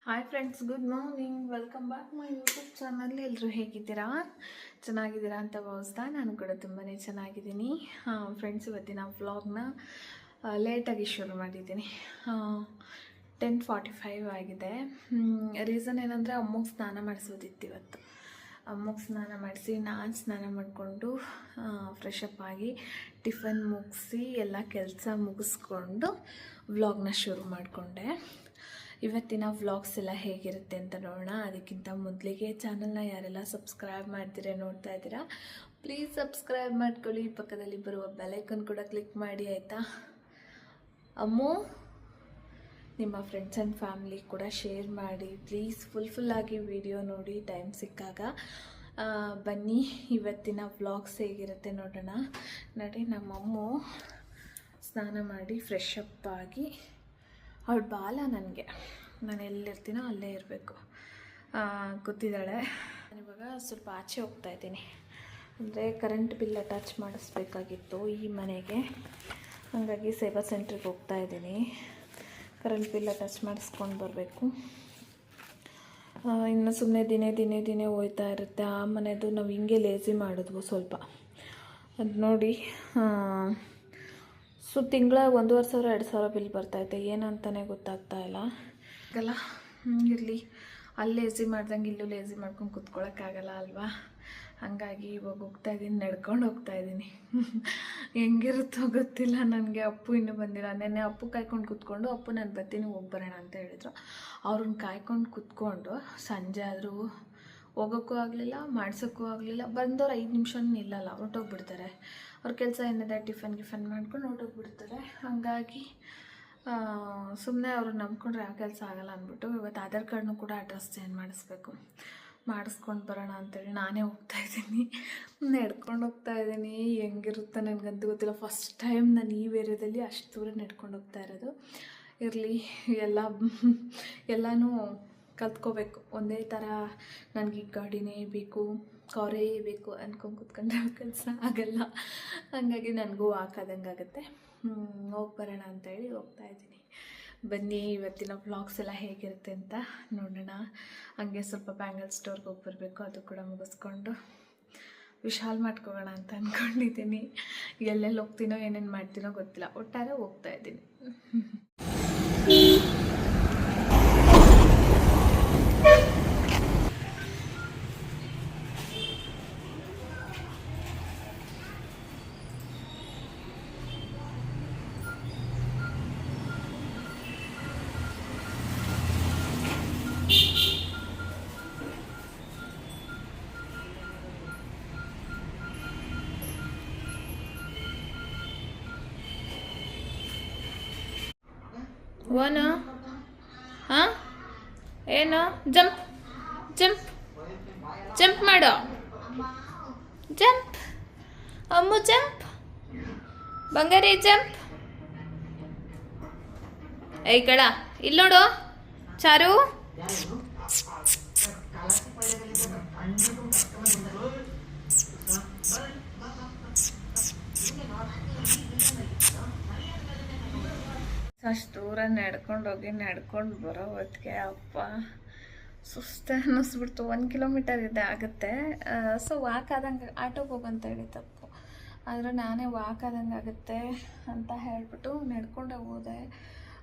Hi friends, good morning. Welcome back my YouTube channel. ಎಲ್ಲರೂ ಹೇಗಿದ್ದೀರಾ? ಚೆನ್ನಾಗಿದ್ದೀರಾ ಅಂತ ಭಾವಿಸ್ತಾ ನಾನು ಕೂಡ ತುಂಬಾ ಚೆನ್ನಾಗಿದ್ದೀನಿ. ಫ್ರೆಂಡ್ಸ್, ಇವತ್ತಿನ ವ್ಲಾಗ್ನ ಲೇಟಾಗಿ ಶುರು ಮಾಡಿದ್ದೀನಿ. 10:45 ಆಗಿದೆ. ರೀಸನ್ ಏನಂದರೆ ಅಮ್ಮಗೆ ಸ್ನಾನ ಮಾಡಿಸೋದಿತ್ತು ಇವತ್ತು. ಅಮ್ಮಗೆ ಸ್ನಾನ ಮಾಡಿಸಿ ನಾನು ಸ್ನಾನ ಮಾಡಿಕೊಂಡು ಫ್ರೆಶ್ ಅಪ್ ಆಗಿ ಟಿಫನ್ ಮುಗಿಸಿ ಎಲ್ಲ ಕೆಲಸ ಮುಗಿಸ್ಕೊಂಡು ವ್ಲಾಗ್ನ ಶುರು ಮಾಡಿಕೊಂಡೆ. ಇವತ್ತಿನ ವ್ಲಾಗ್ಸ್ ಎಲ್ಲ ಹೇಗಿರುತ್ತೆ ಅಂತ ನೋಡೋಣ. ಅದಕ್ಕಿಂತ ಮೊದಲಿಗೆ ಚಾನಲ್ನ ಯಾರೆಲ್ಲ ಸಬ್ಸ್ಕ್ರೈಬ್ ಮಾಡ್ತೀರಾ ನೋಡ್ತಾ ಇದ್ದೀರಾ, ಪ್ಲೀಸ್ ಸಬ್ಸ್ಕ್ರೈಬ್ ಮಾಡ್ಕೊಳ್ಳಿ. ಪಕ್ಕದಲ್ಲಿ ಬರುವ ಬೆಲೈಕನ್ ಕೂಡ ಕ್ಲಿಕ್ ಮಾಡಿ, ಆಯಿತಾ? ಅಮ್ಮು, ನಿಮ್ಮ ಫ್ರೆಂಡ್ಸ್ ಆ್ಯಂಡ್ ಫ್ಯಾಮಿಲಿ ಕೂಡ ಶೇರ್ ಮಾಡಿ ಪ್ಲೀಸ್. ಫುಲ್ಲಾಗಿ ವಿಡಿಯೋ ನೋಡಿ ಟೈಮ್ ಸಿಕ್ಕಾಗ. ಬನ್ನಿ ಇವತ್ತಿನ ವ್ಲಾಗ್ಸ್ ಹೇಗಿರುತ್ತೆ ನೋಡೋಣ. ನೋಡಿ, ನಮ್ಮಮ್ಮು ಸ್ನಾನ ಮಾಡಿ ಫ್ರೆಶ್ ಅಪ್ ಆಗಿ, ಅವಳು ಬಾಲ ನನಗೆ, ನಾನು ಎಲ್ಲಿರ್ತೀನೋ ಅಲ್ಲೇ ಇರಬೇಕು, ಕೂತಿದ್ದಾಳೆ. ನಾನಿವಾಗ ಸ್ವಲ್ಪ ಆಚೆ ಹೋಗ್ತಾಯಿದ್ದೀನಿ. ಅಂದರೆ ಕರೆಂಟ್ ಬಿಲ್ ಅಟ್ಯಾಚ್ ಮಾಡಿಸ್ಬೇಕಾಗಿತ್ತು ಈ ಮನೆಗೆ, ಹಾಗಾಗಿ ಸೇವಾ ಸೆಂಟ್ರಿಗೆ ಹೋಗ್ತಾಯಿದ್ದೀನಿ. ಕರೆಂಟ್ ಬಿಲ್ ಅಟ್ಯಾಚ್ ಮಾಡಿಸ್ಕೊಂಡು ಬರಬೇಕು. ಇನ್ನು ಸುಮ್ಮನೆ ದಿನೇ ಹೋಗ್ತಾ ಇರುತ್ತೆ. ಆ ಮನೆದು ನಾವು ಹಿಂಗೆ ಲೇಸಿ ಮಾಡಿದ್ವು ಸ್ವಲ್ಪ. ಅದು ನೋಡಿ, ತಿಂಗಳ 1,500-2,000 ಬಿಲ್ ಬರ್ತಾಯಿದೆ. ಏನಂತಾನೆ ಗೊತ್ತಾಗ್ತಾ ಇಲ್ಲ. ಆಗಲ್ಲ, ಇರಲಿ. ಅಲ್ಲಿ ಲೇಸಿ ಮಾಡ್ದಂಗೆ ಇಲ್ಲೂ ಲೇಸಿ ಮಾಡ್ಕೊಂಡು ಕೂತ್ಕೊಳ್ಳೋಕ್ಕಾಗಲ್ಲ ಅಲ್ವಾ? ಹಾಗಾಗಿ ಇವಾಗ ಹೋಗ್ತಾಯಿದ್ದೀನಿ, ನಡ್ಕೊಂಡು ಹೋಗ್ತಾಯಿದ್ದೀನಿ. ಹೆಂಗಿರುತ್ತೋ ಗೊತ್ತಿಲ್ಲ ನನಗೆ. ಅಪ್ಪು ಇನ್ನೂ ಬಂದಿಲ್ಲ. ನೆನ್ನೆ ಅಪ್ಪು ಕಾಯ್ಕೊಂಡು ಕೂತ್ಕೊಂಡು, ಅಪ್ಪು ನಾನು ಬರ್ತೀನಿ ಹೋಗಿ ಬರೋಣ ಅಂತ ಹೇಳಿದ್ರು. ಅವ್ರನ್ನ ಕಾಯ್ಕೊಂಡು ಕೂತ್ಕೊಂಡು ಸಂಜೆ ಆದರೂ ಹೋಗೋಕ್ಕೂ ಆಗಲಿಲ್ಲ, ಮಾಡ್ಸೋಕ್ಕೂ ಆಗಲಿಲ್ಲ. ಬಂದವ್ರು 5 ನಿಮಿಷನೂ ನಿಲ್ಲಲ್ಲ, ಹೊರಟೋಗ್ಬಿಡ್ತಾರೆ. ಅವ್ರ ಕೆಲಸ ಏನಿದೆ ಟಿಫನ್ ಮಾಡ್ಕೊಂಡು ಹೊರಟೋಗ್ಬಿಡ್ತಾರೆ. ಹಾಗಾಗಿ ಸುಮ್ಮನೆ ಅವರು ನಂಬ್ಕೊಂಡ್ರೆ ಯಾವ ಕೆಲಸ ಆಗಲ್ಲ ಅಂದ್ಬಿಟ್ಟು ಇವತ್ತು ಆಧಾರ್ ಕಾರ್ಡ್ನೂ ಕೂಡ ಅಡ್ರೆಸ್ ಚೇಂಜ್ ಮಾಡಿಸ್ಕೊಂಡು ಬರೋಣ ಅಂತೇಳಿ ನಾನೇ ಹೋಗ್ತಾಯಿದ್ದೀನಿ. ನಡ್ಕೊಂಡು ಹೋಗ್ತಾಯಿದ್ದೀನಿ. ಹೆಂಗಿರುತ್ತೆ ನನಗಂತೂ ಗೊತ್ತಿಲ್ಲ. ಫಸ್ಟ್ ಟೈಮ್ ನಾನು ಈ ಏರಿಯಾದಲ್ಲಿ ಅಷ್ಟು ದೂರ ನಡ್ಕೊಂಡು ಹೋಗ್ತಾ ಇರೋದು. ಇರಲಿ, ಎಲ್ಲನೂ ಕಲ್ತ್ಕೋಬೇಕು. ಒಂದೇ ಥರ ನನಗೆ ಗಾಡಿನೇ ಬೇಕು, ಕಾರೇ ಬೇಕು ಅಂದ್ಕೊಂಡು ಕೂತ್ಕೊಂಡ್ರೆ ಕೆಲಸ ಆಗಲ್ಲ. ಹಾಗಾಗಿ ನನಗೂ ಹಾಕೋದಂಗೆ ಆಗುತ್ತೆ. ಹೋಗಿ ಬರೋಣ ಅಂತೇಳಿ ಹೋಗ್ತಾಯಿದ್ದೀನಿ. ಬನ್ನಿ ಇವತ್ತಿನ ವ್ಲಾಗ್ಸ್ ಎಲ್ಲ ಹೇಗಿರುತ್ತೆ ಅಂತ ನೋಡೋಣ. ಹಾಗೆ ಸ್ವಲ್ಪ ಬ್ಯಾಂಗಲ್ ಸ್ಟೋರ್ಗೆ ಹೋಗಿ ಬರಬೇಕು, ಅದು ಕೂಡ ಮುಗಿಸ್ಕೊಂಡು ವಿಶಾಲ್ ಮಾಡ್ಕೋಗೋಣ ಅಂತ ಅಂದ್ಕೊಂಡಿದ್ದೀನಿ. ಎಲ್ಲೆಲ್ಲಿ ಹೋಗ್ತೀನೋ ಏನೇನು ಮಾಡ್ತೀನೋ ಗೊತ್ತಿಲ್ಲ, ಒಟ್ಟಾರೆ ಹೋಗ್ತಾಯಿದ್ದೀನಿ. ಒನು, ಹಾಂ, ಏನು? ಜಂಪ್ ಮಾಡು. Jump Ammu, jump Bangari, jump. I ಕಳ ಇಲ್ಲಿ ನೋಡು ಚಾರು. ಅಷ್ಟು ದೂರ ನಡ್ಕೊಂಡು ಬರೋ ಹೊತ್ತಿಗೆ ಅಪ್ಪ ಸುಸ್ತು ಅನ್ನಿಸ್ಬಿಡ್ತು. 1 ಕಿಲೋಮೀಟರ್ ಇದೆ ಆಗುತ್ತೆ. ಸೊ ವಾಕ್ ಆದಂಗೆ, ಆಟೋಗೆ ಹೋಗಂತ ಹೇಳಿ ತಪ್ಪು, ಆದರೆ ನಾನೇ ವಾಕ್ ಆದಂಗೆ ಆಗುತ್ತೆ ಅಂತ ಹೇಳಿಬಿಟ್ಟು ನಡ್ಕೊಂಡೆ ಹೋದೆ.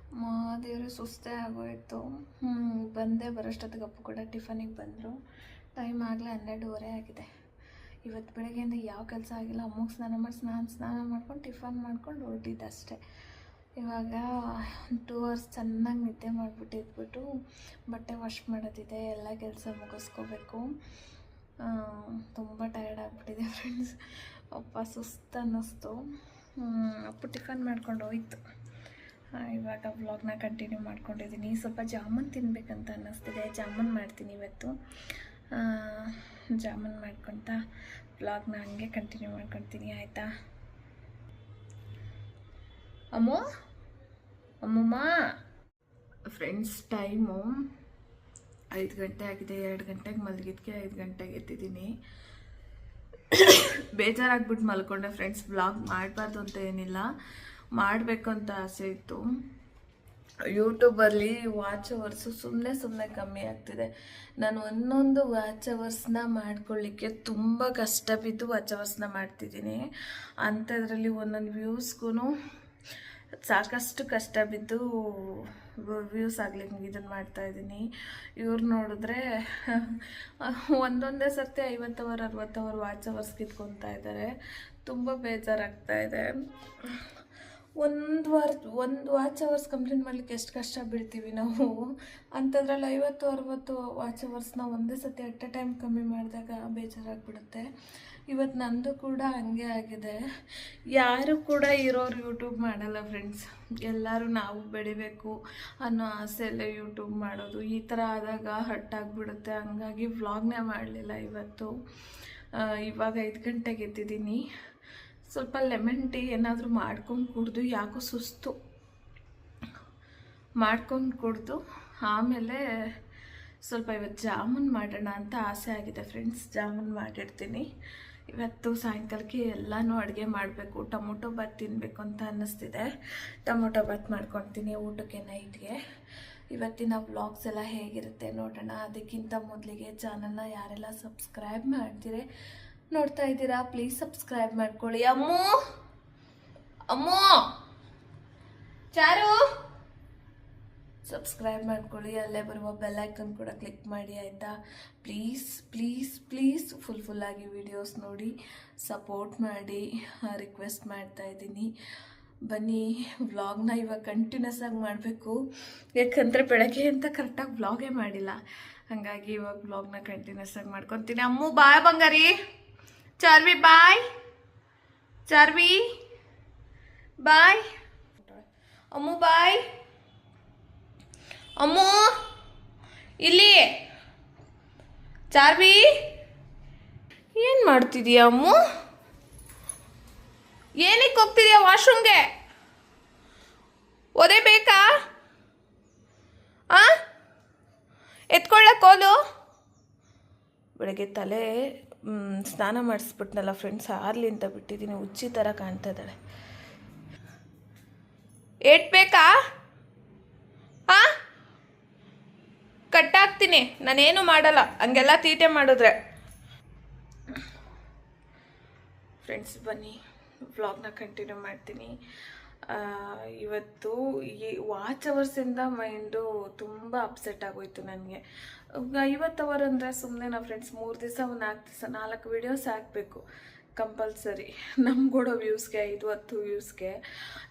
ದೇವ್ರು ಸುಸ್ತೇ ಆಗೋಯಿತು. ಬಂದೆ ಬರೋಷ್ಟೊತ್ತಿಗೆ ಅಪ್ಪು ಕೂಡ ಟಿಫನಿಗೆ ಬಂದರು. ಟೈಮ್ ಆಗಲೇ 12:15 ಆಗಿದೆ. ಇವತ್ತು ಬೆಳಗ್ಗೆಯಿಂದ ಯಾವ ಕೆಲಸ ಆಗಿಲ್ಲ. ಅಮ್ಮಗೆ ಸ್ನಾನ ಮಾಡಿಸಿ ನಾನು ಸ್ನಾನ ಮಾಡ್ಕೊಂಡು ಟಿಫನ್ ಮಾಡ್ಕೊಂಡು ಹೊರಟಿದ್ದೆ ಅಷ್ಟೇ. ಇವಾಗ 2 ಅವರ್ಸ್ ಚೆನ್ನಾಗಿ ನಿದ್ದೆ ಮಾಡಿಬಿಟ್ಟು ಬಟ್ಟೆ ವಾಶ್ ಮಾಡೋದಿದೆ, ಎಲ್ಲ ಕೆಲಸ ಮುಗಿಸ್ಕೋಬೇಕು. ತುಂಬ ಟಯರ್ಡ್ ಆಗಿಬಿಟ್ಟಿದೆ ಫ್ರೆಂಡ್ಸ್. ಅಪ್ಪ ಸುಸ್ತು ಅನ್ನಿಸ್ತು. ಅಪ್ಪು ಟಿಫನ್ ಮಾಡ್ಕೊಂಡು ಹೋಯ್ತು. ಇವಾಗ ವ್ಲಾಗ್ನ ಕಂಟಿನ್ಯೂ ಮಾಡ್ಕೊಂಡಿದ್ದೀನಿ. ಸ್ವಲ್ಪ ಜಾಮೂನ್ ತಿನ್ನಬೇಕಂತ ಅನ್ನಿಸ್ತಿದೆ. ಜಾಮೂನ್ ಮಾಡ್ತೀನಿ ಇವತ್ತು. ಜಾಮೂನ್ ಮಾಡ್ಕೊತ ವ್ಲಾಗ್ನ ಹಂಗೆ ಕಂಟಿನ್ಯೂ ಮಾಡ್ಕೊತೀನಿ, ಆಯಿತಾ? ಅಮ್ಮಮ್ಮ ಫ್ರೆಂಡ್ಸ್, ಟೈಮು 5 ಗಂಟೆ ಆಗಿದೆ. 2 ಗಂಟೆಗೆ ಮಲಗಿದ್ಕೆ 5 ಗಂಟೆಗೆ ಎದ್ದಿದ್ದೀನಿ. ಬೇಜಾರಾಗ್ಬಿಟ್ಟು ಮಲ್ಕೊಂಡೆ ಫ್ರೆಂಡ್ಸ್. ವ್ಲಾಗ್ ಮಾಡಬಾರ್ದು ಅಂತ ಏನಿಲ್ಲ, ಮಾಡಬೇಕು ಅಂತ ಆಸೆ ಇತ್ತು. ಯೂಟ್ಯೂಬಲ್ಲಿ ವಾಚ್ ಅವರ್ಸು ಸುಮ್ಮನೆ ಕಮ್ಮಿ ಆಗ್ತಿದೆ. ನಾನು ಒಂದೊಂದು ವಾಚ್ ಅವರ್ಸ್ನ ಮಾಡ್ಕೊಳ್ಳಿಕ್ಕೆ ತುಂಬ ಕಷ್ಟ ಬಿದ್ದು ವಾಚ್ ಅವರ್ಸ್ನ ಮಾಡ್ತಿದ್ದೀನಿ. ಅಂಥದ್ರಲ್ಲಿ ಒಂದೊಂದು ವ್ಯೂಸ್ಗೂ ಸಾಕಷ್ಟು ಕಷ್ಟ ಬಿದ್ದು ವ್ಯೂಸ್ ಆಗ್ಲಿಕ್ಕೆ ಇದನ್ನು ಮಾಡ್ತಾಯಿದ್ದೀನಿ. ಇವ್ರು ನೋಡಿದ್ರೆ ಒಂದೊಂದೇ ಸರ್ತಿ 50 ಅವರ್ 60 ಅವರ್ ವಾಚ್ ಅವರ್ಸ್ ಕಿತ್ಕೊತಾ ಇದ್ದಾರೆ. ತುಂಬ ಬೇಜಾರಾಗ್ತಾ ಇದೆ. ಒಂದು ವಾಚ್ ಅವರ್ಸ್ ಕಂಪ್ಲೀಟ್ ಮಾಡಲಿಕ್ಕೆ ಎಷ್ಟು ಕಷ್ಟ ಬೀಳ್ತೀವಿ ನಾವು. ಅಂಥದ್ರಲ್ಲಿ 50-60 ವಾಚ್ ಅವರ್ಸ್ನ ಒಂದೇ ಸತಿ ಅಟ್ ಎ ಟೈಮ್ ಕಮ್ಮಿ ಮಾಡಿದಾಗ ಬೇಜಾರಾಗ್ಬಿಡುತ್ತೆ. ಇವತ್ತು ನಂದು ಕೂಡ ಹಂಗೆ ಆಗಿದೆ. ಯಾರು ಕೂಡ ಇರೋರು ಯೂಟ್ಯೂಬ್ ಮಾಡಲ್ಲ ಫ್ರೆಂಡ್ಸ್. ಎಲ್ಲರೂ ನಾವು ಬೆಳಿಬೇಕು ಅನ್ನೋ ಆಸೆಯಲ್ಲೇ ಯೂಟ್ಯೂಬ್ ಮಾಡೋದು. ಈ ಥರ ಆದಾಗ ಹಟ್ಟಾಗ್ಬಿಡುತ್ತೆ. ಹಂಗಾಗಿ ವ್ಲಾಗ್ನೇ ಮಾಡಲಿಲ್ಲ ಇವತ್ತು. ಇವಾಗ 5 ಗಂಟೆಗೆ ಎದ್ದಿದ್ದೀನಿ. ಸ್ವಲ್ಪ ಲೆಮನ್ ಟೀ ಏನಾದರೂ ಮಾಡ್ಕೊಂಡು ಕುಡಿದು, ಯಾಕೋ ಸುಸ್ತು, ಮಾಡ್ಕೊಂಡು ಕುಡಿದು ಆಮೇಲೆ ಸ್ವಲ್ಪ ಇವತ್ತು ಜಾಮೂನ್ ಮಾಡೋಣ ಅಂತ ಆಸೆ ಆಗಿದೆ ಫ್ರೆಂಡ್ಸ್. ಜಾಮೂನ್ ಮಾಡಿರ್ತೀನಿ. ಇವತ್ತು ಸಾಯಂಕಾಲಕ್ಕೆ ಎಲ್ಲನೂ ಅಡುಗೆ ಮಾಡಬೇಕು. ಟೊಮೊಟೊ ಬಾತ್ ತಿನ್ನಬೇಕು ಅಂತ ಅನ್ನಿಸ್ತಿದೆ. ಟೊಮೊಟೊ ಬಾತ್ ಮಾಡ್ಕೊಳ್ತೀನಿ ಊಟಕ್ಕೆ, ನೈಟ್ಗೆ. ಇವತ್ತಿನ ವ್ಲಾಗ್ಸ್ ಎಲ್ಲ ಹೇಗಿರುತ್ತೆ ನೋಡೋಣ. ಅದಕ್ಕಿಂತ ಮೊದಲಿಗೆ ಚಾನಲ್ನ ಯಾರೆಲ್ಲ ಸಬ್ಸ್ಕ್ರೈಬ್ ಮಾಡ್ತೀರಿ ನೋಡ್ತಾ ಇದ್ದೀರಾ, ಪ್ಲೀಸ್ ಸಬ್ಸ್ಕ್ರೈಬ್ ಮಾಡ್ಕೊಳ್ಳಿ. ಅಮ್ಮು ಚಾರು ಸಬ್ಸ್ಕ್ರೈಬ್ ಮಾಡ್ಕೊಳ್ಳಿ. ಅಲ್ಲೇ ಬರುವ ಬೆಲ್ ಐಕನ್ ಕೂಡ ಕ್ಲಿಕ್ ಮಾಡಿ, ಆಯಿತಾ? ಪ್ಲೀಸ್ ಪ್ಲೀಸ್ ಪ್ಲೀಸ್ ಫುಲ್ಲಾಗಿ ವೀಡಿಯೋಸ್ ನೋಡಿ ಸಪೋರ್ಟ್ ಮಾಡಿ, ರಿಕ್ವೆಸ್ಟ್ ಮಾಡ್ತಾ ಇದ್ದೀನಿ. ಬನ್ನಿ, ವ್ಲಾಗ್ನ ಇವಾಗ ಕಂಟಿನ್ಯೂಸ್ ಆಗಿ ಮಾಡಬೇಕು. ಯಾಕಂದರೆ ಬೆಳಗ್ಗೆ ಅಂತ ಕರೆಕ್ಟಾಗಿ ವ್ಲಾಗೇ ಮಾಡಿಲ್ಲ. ಹಾಗಾಗಿ ಇವಾಗ ವ್ಲಾಗ್ನ ಕಂಟಿನ್ಯೂಸ್ ಆಗಿ ಮಾಡ್ಕೊತೀನಿ. ಅಮ್ಮು ಬಾಯ್ ಬಂಗಾರಿ. ಚಾರ್ವಿ ಬಾಯ್. ಚಾರ್ವಿ ಬಾಯ್. ಅಮ್ಮು ಬಾಯ್. ಅಮ್ಮು ಇಲ್ಲಿ. ಚಾರ್ವಿ ಏನು ಮಾಡ್ತಿದೀಯ ಅಮ್ಮು? ಏನಕ್ಕೆ ಹೋಗ್ತಿದೀಯ ವಾಶ್ರೂಮ್ಗೆ? ಒದೆ ಬೇಕಾ? ಎತ್ಕೊಳ್ಳೋಕೆ ಹೋಲು. ಬೆಳಗ್ಗೆ ತಲೆ ಸ್ನಾನ ಮಾಡಿಸ್ಬಿಟ್ನಲ್ಲ ಫ್ರೆಂಡ್ಸ್, ಆರ್ಲಿ ಅಂತ ಬಿಟ್ಟಿದ್ದೀನಿ. ಹುಚ್ಚಿ ಥರ ಕಾಣ್ತಾ ಇದ್ದಾಳೆ. ಏಟ್ ಬೇಕಾ? ಕಟ್ಟಾಕ್ತೀನಿ. ನಾನೇನು ಮಾಡಲ್ಲ ಹಂಗೆಲ್ಲ ತೀಟೆ ಮಾಡಿದ್ರೆ. ಫ್ರೆಂಡ್ಸ್ ಬನ್ನಿ, ವ್ಲಾಗ್ನ ಕಂಟಿನ್ಯೂ ಮಾಡ್ತೀನಿ. ಇವತ್ತು ಈ ವಾಚ್ ಅವರ್ಸಿಂದ ಮೈಂಡು ತುಂಬ ಅಪ್ಸೆಟ್ ಆಗೋಯ್ತು ನನಗೆ. 50 ಅವರ್ ಅಂದರೆ ಸುಮ್ಮನೆ ನಾವು ಫ್ರೆಂಡ್ಸ್ 3 ದಿವಸ 4 ದಿವಸ 4 ವೀಡಿಯೋಸ್ ಹಾಕಬೇಕು ಕಂಪಲ್ಸರಿ. ನಮ್ಗೊಡೋ ವ್ಯೂಸ್ಗೆ 5-10 ವ್ಯೂಸ್ಗೆ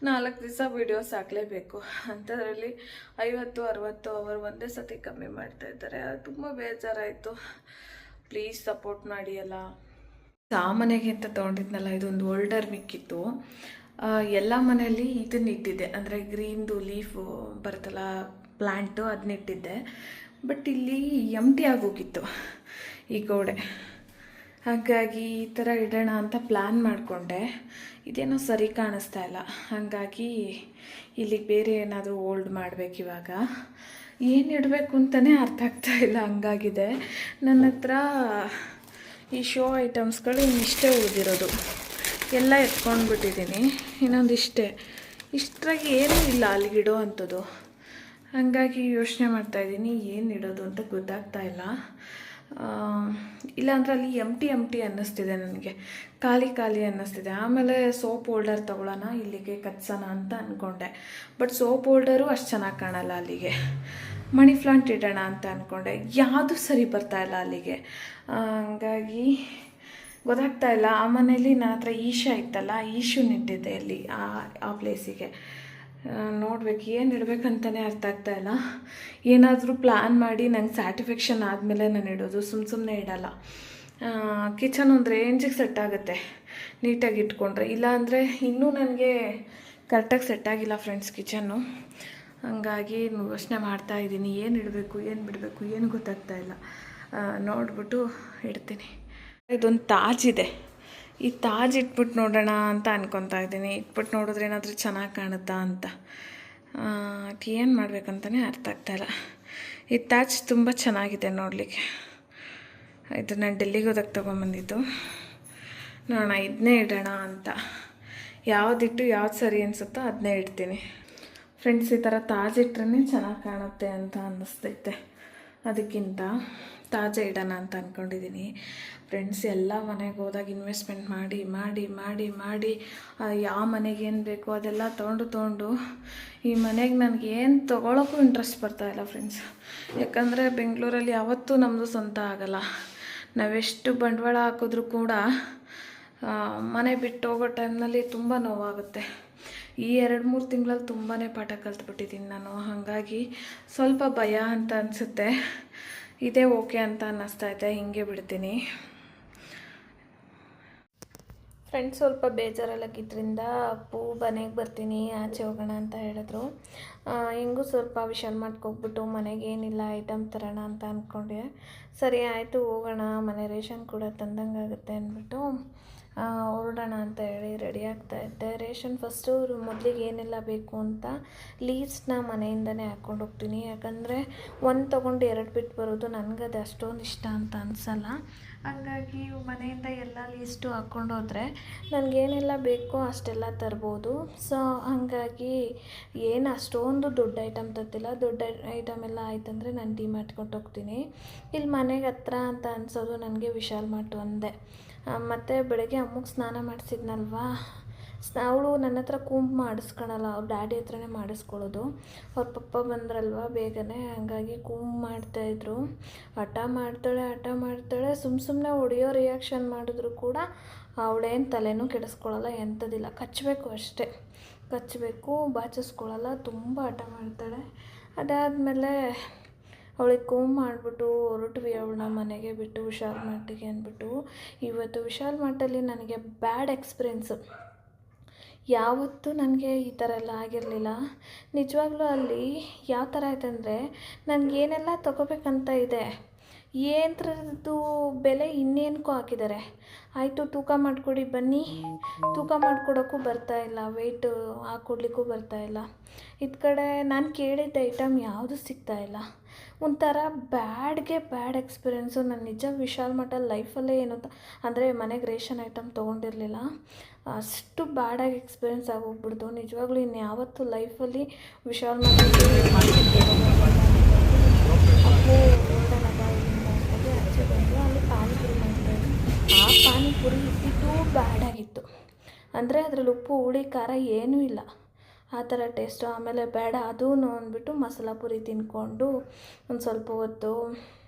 4 ದಿವಸ ವೀಡಿಯೋಸ್ ಹಾಕಲೇಬೇಕು. ಅಂಥದ್ರಲ್ಲಿ 50-60 ಅವರ್ ಒಂದೇ ಸತಿ ಕಮ್ಮಿ ಮಾಡ್ತಾ ಇದ್ದಾರೆ. ತುಂಬ ಬೇಜಾರಾಯಿತು. ಪ್ಲೀಸ್ ಸಪೋರ್ಟ್ ಮಾಡಿ ಅಲ್ಲ. ಸಾಮಾನ್ಯಗೆ ಅಂತ ತೊಗೊಂಡಿದ್ನಲ್ಲ, ಇದೊಂದು ಹೋಲ್ಡರ್ ಮಿಕ್ಕಿತ್ತು. ಎಲ್ಲ ಮನೆಯಲ್ಲಿ ಇದನ್ನ ಇಟ್ಟಿದ್ದೆ, ಅಂದರೆ ಗ್ರೀನ್ದು ಲೀಫು ಬರುತ್ತಲ್ಲ ಪ್ಲ್ಯಾಂಟು, ಅದನ್ನ ಇಟ್ಟಿದ್ದೆ. ಬಟ್ ಇಲ್ಲಿ ಎಂಟಿ ಆಗೋಗಿತ್ತು ಈ ಗೋಡೆ. ಹಾಗಾಗಿ ಈ ಥರ ಇಡೋಣ ಅಂತ ಪ್ಲ್ಯಾನ್ ಮಾಡಿಕೊಂಡೆ. ಇದೇನೋ ಸರಿ ಕಾಣಿಸ್ತಾ ಇಲ್ಲ. ಹಾಗಾಗಿ ಇಲ್ಲಿ ಬೇರೆ ಏನಾದರೂ ಓಲ್ಡ್ ಮಾಡಬೇಕು. ಇವಾಗ ಏನು ಇಡಬೇಕು ಅಂತಲೇ ಅರ್ಥ ಆಗ್ತಾ ಇಲ್ಲ, ಹಂಗಾಗಿದೆ. ನನ್ನ ಹತ್ರ ಈ ಶೋ ಐಟಮ್ಸ್ಗಳು ಇನ್ನಿಷ್ಟೇ ಉಳಿದಿರೋದು. ಎಲ್ಲ ಎತ್ಕೊಂಡು ಬಿಟ್ಟಿದ್ದೀನಿ. ಇನ್ನೊಂದಿಷ್ಟೇ. ಇಷ್ಟರಾಗಿ ಏನೂ ಇಲ್ಲ ಅಲ್ಲಿಗಿಡೋ ಅಂಥದ್ದು. ಹಾಗಾಗಿ ಯೋಚನೆ ಮಾಡ್ತಾಯಿದ್ದೀನಿ ಏನು ಇಡೋದು ಅಂತ ಗೊತ್ತಾಗ್ತಾ ಇಲ್ಲ. ಇಲ್ಲಾಂದ್ರೆ ಅಲ್ಲಿ ಎಂಟಿ ಅನ್ನಿಸ್ತಿದೆ ನನಗೆ, ಖಾಲಿ ಅನ್ನಿಸ್ತಿದೆ. ಆಮೇಲೆ ಸೋಪ್ ಹೋಲ್ಡರ್ ತೊಗೊಳ್ಳೋಣ, ಇಲ್ಲಿಗೆ ಕಟ್ಸೋಣ ಅಂತ ಅಂದ್ಕೊಂಡೆ. ಬಟ್ ಸೋಪ್ ಹೋಲ್ಡರು ಅಷ್ಟು ಚೆನ್ನಾಗಿ ಕಾಣಲ್ಲ ಅಲ್ಲಿಗೆ. ಮನಿ ಪ್ಲಾಂಟ್ ಇಡೋಣ ಅಂತ ಅಂದ್ಕೊಂಡೆ, ಯಾವುದು ಸರಿ ಬರ್ತಾಯಿಲ್ಲ ಅಲ್ಲಿಗೆ. ಹಂಗಾಗಿ ಗೊತ್ತಾಗ್ತಾ ಇಲ್ಲ. ಆ ಮನೇಲಿ ನನ್ನ ಹತ್ರ ಈಶಾ ಇತ್ತಲ್ಲ, ಈಶುನ ಇಟ್ಟಿದ್ದೆ ಅಲ್ಲಿ ಆ ಪ್ಲೇಸಿಗೆ. ನೋಡ್ಬೇಕು ಏನು ಇಡಬೇಕಂತಲೇ ಅರ್ಥ ಆಗ್ತಾ ಇಲ್ಲ. ಏನಾದರೂ ಪ್ಲ್ಯಾನ್ ಮಾಡಿ ನಂಗೆ ಸ್ಯಾಟಿಸ್ಫ್ಯಾಕ್ಷನ್ ಆದಮೇಲೆ ನಾನು ಇಡೋದು, ಸುಮ್ಮನೆ ಇಡಲ್ಲ. ಕಿಚನ್ ಒಂದು ರೇಂಜಿಗೆ ಸೆಟ್ ಆಗುತ್ತೆ ನೀಟಾಗಿ ಇಟ್ಕೊಂಡ್ರೆ. ಇಲ್ಲಾಂದರೆ ಇನ್ನೂ ನನಗೆ ಕರೆಕ್ಟಾಗಿ ಸೆಟ್ ಆಗಿಲ್ಲ ಫ್ರೆಂಡ್ಸ್ ಕಿಚನ್ನು. ಹಂಗಾಗಿ ಯೋಚನೆ ಮಾಡ್ತಾಯಿದ್ದೀನಿ, ಏನು ಇಡಬೇಕು ಏನು ಬಿಡಬೇಕು ಏನು ಗೊತ್ತಾಗ್ತಾ ಇಲ್ಲ. ನೋಡಿಬಿಟ್ಟು ಇಡ್ತೀನಿ. ಇದೊಂದು ತಾಜ್ ಇದೆ, ಈ ತಾಜ್ ಇಟ್ಬಿಟ್ಟು ನೋಡೋಣ ಅಂತ ಅನ್ಕೊತಾ ಇದ್ದೀನಿ. ಇಟ್ಬಿಟ್ಟು ನೋಡಿದ್ರೆ ಏನಾದರೂ ಚೆನ್ನಾಗಿ ಕಾಣುತ್ತಾ ಅಂತ. ಏನು ಮಾಡಬೇಕಂತಲೇ ಅರ್ಥ ಆಗ್ತಾಯಿಲ್ಲ. ಈ ತಾಜ್ ತುಂಬ ಚೆನ್ನಾಗಿದೆ ನೋಡಲಿಕ್ಕೆ. ಇದು ನಾನು ಡೆಲ್ಲಿಗೆ ಹೋದಾಗ ತೊಗೊಂಬಂದಿದ್ದು. ನೋಡೋಣ ಇದನ್ನೇ ಇಡೋಣ ಅಂತ. ಯಾವುದಿಟ್ಟು ಯಾವ್ದು ಸರಿ ಅನಿಸುತ್ತೋ ಅದನ್ನೇ ಇಡ್ತೀನಿ. ಫ್ರೆಂಡ್ಸ್, ಈ ಥರ ತಾಜಿಟ್ರೇ ಚೆನ್ನಾಗಿ ಕಾಣುತ್ತೆ ಅಂತ ಅನ್ನಿಸ್ತೈತೆ. ಅದಕ್ಕಿಂತ ತಾಜಾ ಇಡೋಣ ಅಂತ ಅಂದ್ಕೊಂಡಿದ್ದೀನಿ. ಫ್ರೆಂಡ್ಸ್, ಎಲ್ಲ ಮನೆಗೆ ಹೋದಾಗ ಇನ್ವೆಸ್ಟ್ಮೆಂಟ್ ಮಾಡಿ ಮಾಡಿ ಮಾಡಿ ಮಾಡಿ ಯಾವ ಮನೆಗೆ ಏನು ಬೇಕೋ ಅದೆಲ್ಲ ತೊಗೊಂಡು ಈ ಮನೆಗೆ ನನಗೇನು ತೊಗೊಳಕ್ಕೂ ಇಂಟ್ರೆಸ್ಟ್ ಬರ್ತಾಯಿಲ್ಲ ಫ್ರೆಂಡ್ಸ್. ಯಾಕಂದರೆ ಬೆಂಗಳೂರಲ್ಲಿ ಯಾವತ್ತೂ ನಮ್ಮದು ಸ್ವಂತ ಆಗೋಲ್ಲ. ನಾವೆಷ್ಟು ಬಂಡವಾಳ ಹಾಕಿದ್ರೂ ಕೂಡ ಮನೆ ಬಿಟ್ಟು ಹೋಗೋ ಟೈಮ್ನಲ್ಲಿ ತುಂಬ ನೋವಾಗುತ್ತೆ. ಈ 2-3 ತಿಂಗಳಲ್ಲಿ ತುಂಬಾ ಪಾಠ ಕಲ್ತ್ಬಿಟ್ಟಿದ್ದೀನಿ ನಾನು. ಹಾಗಾಗಿ ಸ್ವಲ್ಪ ಭಯ ಅಂತ ಅನಿಸುತ್ತೆ. ಇದೇ ಓಕೆ ಅಂತ ಅನ್ನಿಸ್ತೈತೆ, ಹಿಂಗೆ ಬಿಡ್ತೀನಿ. ಫ್ರೆಂಡ್ಸ್, ಸ್ವಲ್ಪ ಬೇಜಾರಲ್ಲಾಗಿದ್ದರಿಂದ ಅಪ್ಪು ಮನೆಗೆ ಬರ್ತೀನಿ, ಆಚೆ ಹೋಗೋಣ ಅಂತ ಹೇಳಿದ್ರು. ಹಿಂಗೂ ಸ್ವಲ್ಪ ವಿಶಾಲ್ ಮಾಡ್ಕೋಗ್ಬಿಟ್ಟು ಮನೆಗೆ ಏನಿಲ್ಲ ಐಟಮ್ ತರೋಣ ಅಂತ ಅಂದ್ಕೊಂಡೆ. ಸರಿ ಆಯಿತು, ಹೋಗೋಣ, ಮನೆ ರೇಷನ್ ಕೂಡ ತಂದಂಗೆ ಆಗುತ್ತೆ ಅಂದ್ಬಿಟ್ಟು ಹೊರಡೋಣ ಅಂತ ಹೇಳಿ ರೆಡಿ ಆಗ್ತಾಯಿದ್ದೆ. ರೇಷನ್ ಫಸ್ಟು ಮೊದಲಿಗೆ ಏನೆಲ್ಲ ಬೇಕು ಅಂತ ಲೀಸ್ಟ್ನ ಮನೆಯಿಂದನೇ ಹಾಕ್ಕೊಂಡು ಹೋಗ್ತೀನಿ. ಯಾಕಂದರೆ ಒಂದು ತೊಗೊಂಡು 2 ಬಿಟ್ಟು ಬರೋದು ನನಗದು ಅಷ್ಟೊಂದು ಇಷ್ಟ ಅಂತ ಅನಿಸಲ್ಲ. ಹಾಗಾಗಿ ಮನೆಯಿಂದ ಎಲ್ಲ ಲೀಸ್ಟು ಹಾಕ್ಕೊಂಡು ಹೋದರೆ ನನಗೇನೆಲ್ಲ ಬೇಕೋ ಅಷ್ಟೆಲ್ಲ ತರ್ಬೋದು. ಸೊ ಹಾಗಾಗಿ ಏನು ಅಷ್ಟೊಂದು ದೊಡ್ಡ ಐಟಮ್ ತರ್ತಿಲ್ಲ. ದೊಡ್ಡ ಐಟಮ್ ಎಲ್ಲ ಆಯ್ತಂದರೆ ನಾನು ಡಿಮಾರ್ಟ್ಗೆ ಹೋಗ್ತೀನಿ. ಇಲ್ಲಿ ಮನೆಗೆ ಹತ್ರ ಅಂತ ಅನಿಸೋದು ನನಗೆ ವಿಶಾಲ್ ಮಾರ್ಟ್ ಒಂದೇ. ಮತ್ತು ಬೆಳಗ್ಗೆ ಅಮ್ಮಗೆ ಸ್ನಾನ ಮಾಡಿಸಿದ್ನಲ್ವಾ, ಅವಳು ನನ್ನ ಹತ್ರ ಕೂಂಬು ಮಾಡಿಸ್ಕೊಳಲ್ಲ, ಅವ್ರ ಡ್ಯಾಡಿ ಹತ್ರನೇ ಮಾಡಿಸ್ಕೊಳ್ಳೋದು. ಅವ್ರ ಪಪ್ಪ ಬಂದ್ರಲ್ವ ಬೇಗನೆ, ಹಾಗಾಗಿ ಕೂಂಬು ಮಾಡ್ತಾಯಿದ್ರು. ಹಠ ಮಾಡ್ತಾಳೆ. ಸುಮ್ಮನೆ ಹೊಡೆಯೋ ರಿಯಾಕ್ಷನ್ ಮಾಡಿದ್ರು ಕೂಡ ಅವಳೇನು ತಲೆನೂ ಕೆಡಿಸ್ಕೊಳ್ಳಲ್ಲ, ಎಂಥದಿಲ್ಲ. ಕಚ್ಚಬೇಕು ಅಷ್ಟೇ, ಕಚ್ಚಬೇಕು, ಬಾಚಿಸ್ಕೊಳ್ಳಲ್ಲ, ತುಂಬ ಹಠ ಮಾಡ್ತಾಳೆ. ಅದಾದಮೇಲೆ ಅವಳಿಗೆ ಕೂಂಬು ಮಾಡಿಬಿಟ್ಟು ಹೊರಟ್ವಿ ಅವಳನ್ನ ಮನೆಗೆ ಬಿಟ್ಟು ವಿಶಾಲ್ ಮಾರ್ಟಿಗೆ ಅಂದ್ಬಿಟ್ಟು. ಇವತ್ತು ವಿಶಾಲ್ ಮಾರ್ಟಲ್ಲಿ ನನಗೆ ಬ್ಯಾಡ್ ಎಕ್ಸ್ಪೀರಿಯೆನ್ಸು. ಯಾವತ್ತೂ ನನಗೆ ಈ ಥರ ಎಲ್ಲ ಆಗಿರಲಿಲ್ಲ. ನಿಜವಾಗ್ಲೂ ಅಲ್ಲಿ ಯಾವ ಥರ ಆಯ್ತಂದರೆ, ನನಗೇನೆಲ್ಲ ತೊಗೋಬೇಕಂತ ಇದೆ, ಏನರದ್ದು ಬೆಲೆ ಇನ್ನೇನಕ್ಕೂ ಹಾಕಿದ್ದಾರೆ. ಆಯಿತು, ತೂಕ ಮಾಡಿಕೊಡಿ ಬನ್ನಿ, ತೂಕ ಮಾಡಿಕೊಡೋಕ್ಕೂ ಬರ್ತಾಯಿಲ್ಲ, ವೆಯ್ಟ್ ಹಾಕ್ಕೊಡ್ಲಿಕ್ಕೂ ಬರ್ತಾಯಿಲ್ಲ. ಇದು ಕಡೆ ನಾನು ಕೇಳಿದ್ದ ಐಟಮ್ ಯಾವುದೂ ಸಿಗ್ತಾಯಿಲ್ಲ. ಒಂಥರ ಬ್ಯಾಡ್ ಎಕ್ಸ್ಪೀರಿಯೆನ್ಸು. ನಾನು ನಿಜ ವಿಶಾಲ್ ಮಾರ್ಟಲ್ಲಿ ಲೈಫಲ್ಲೇ ಏನು ಅಂದರೆ ಮನೆಗೆ ರೇಷನ್ ಐಟಮ್ ತೊಗೊಂಡಿರಲಿಲ್ಲ. ಅಷ್ಟು ಬ್ಯಾಡಾಗಿ ಎಕ್ಸ್ಪೀರಿಯೆನ್ಸ್ ಆಗೋಗ್ಬಿಡ್ತು. ನಿಜವಾಗ್ಲೂ ಇನ್ಯಾವತ್ತೂ ಲೈಫಲ್ಲಿ ವಿಶಾಲ್ ಮಾರ್ಟಲ್ಲಿ ಅಪ್ಪು ಆಚೆ ಬಂದು ಅಲ್ಲಿ ಪಾನಿಪುರಿ ಮಾಡ್ತಾರೆ. ಆ ಪಾನಿಪುರಿ ಇಟ್ಟಿದ್ದು ಬ್ಯಾಡಾಗಿತ್ತು. ಅಂದರೆ ಅದರಲ್ಲಿ ಉಪ್ಪು ಹುಳಿ ಖಾರ ಏನೂ ಇಲ್ಲ, ಆ ಥರ ಟೇಸ್ಟು. ಆಮೇಲೆ ಬೇಡ ಅದೂ ಅಂದ್ಬಿಟ್ಟು ಮಸಾಲ ಪುರಿ ತಿಂದ್ಕೊಂಡು ಒಂದು ಸ್ವಲ್ಪ ಹೊತ್ತು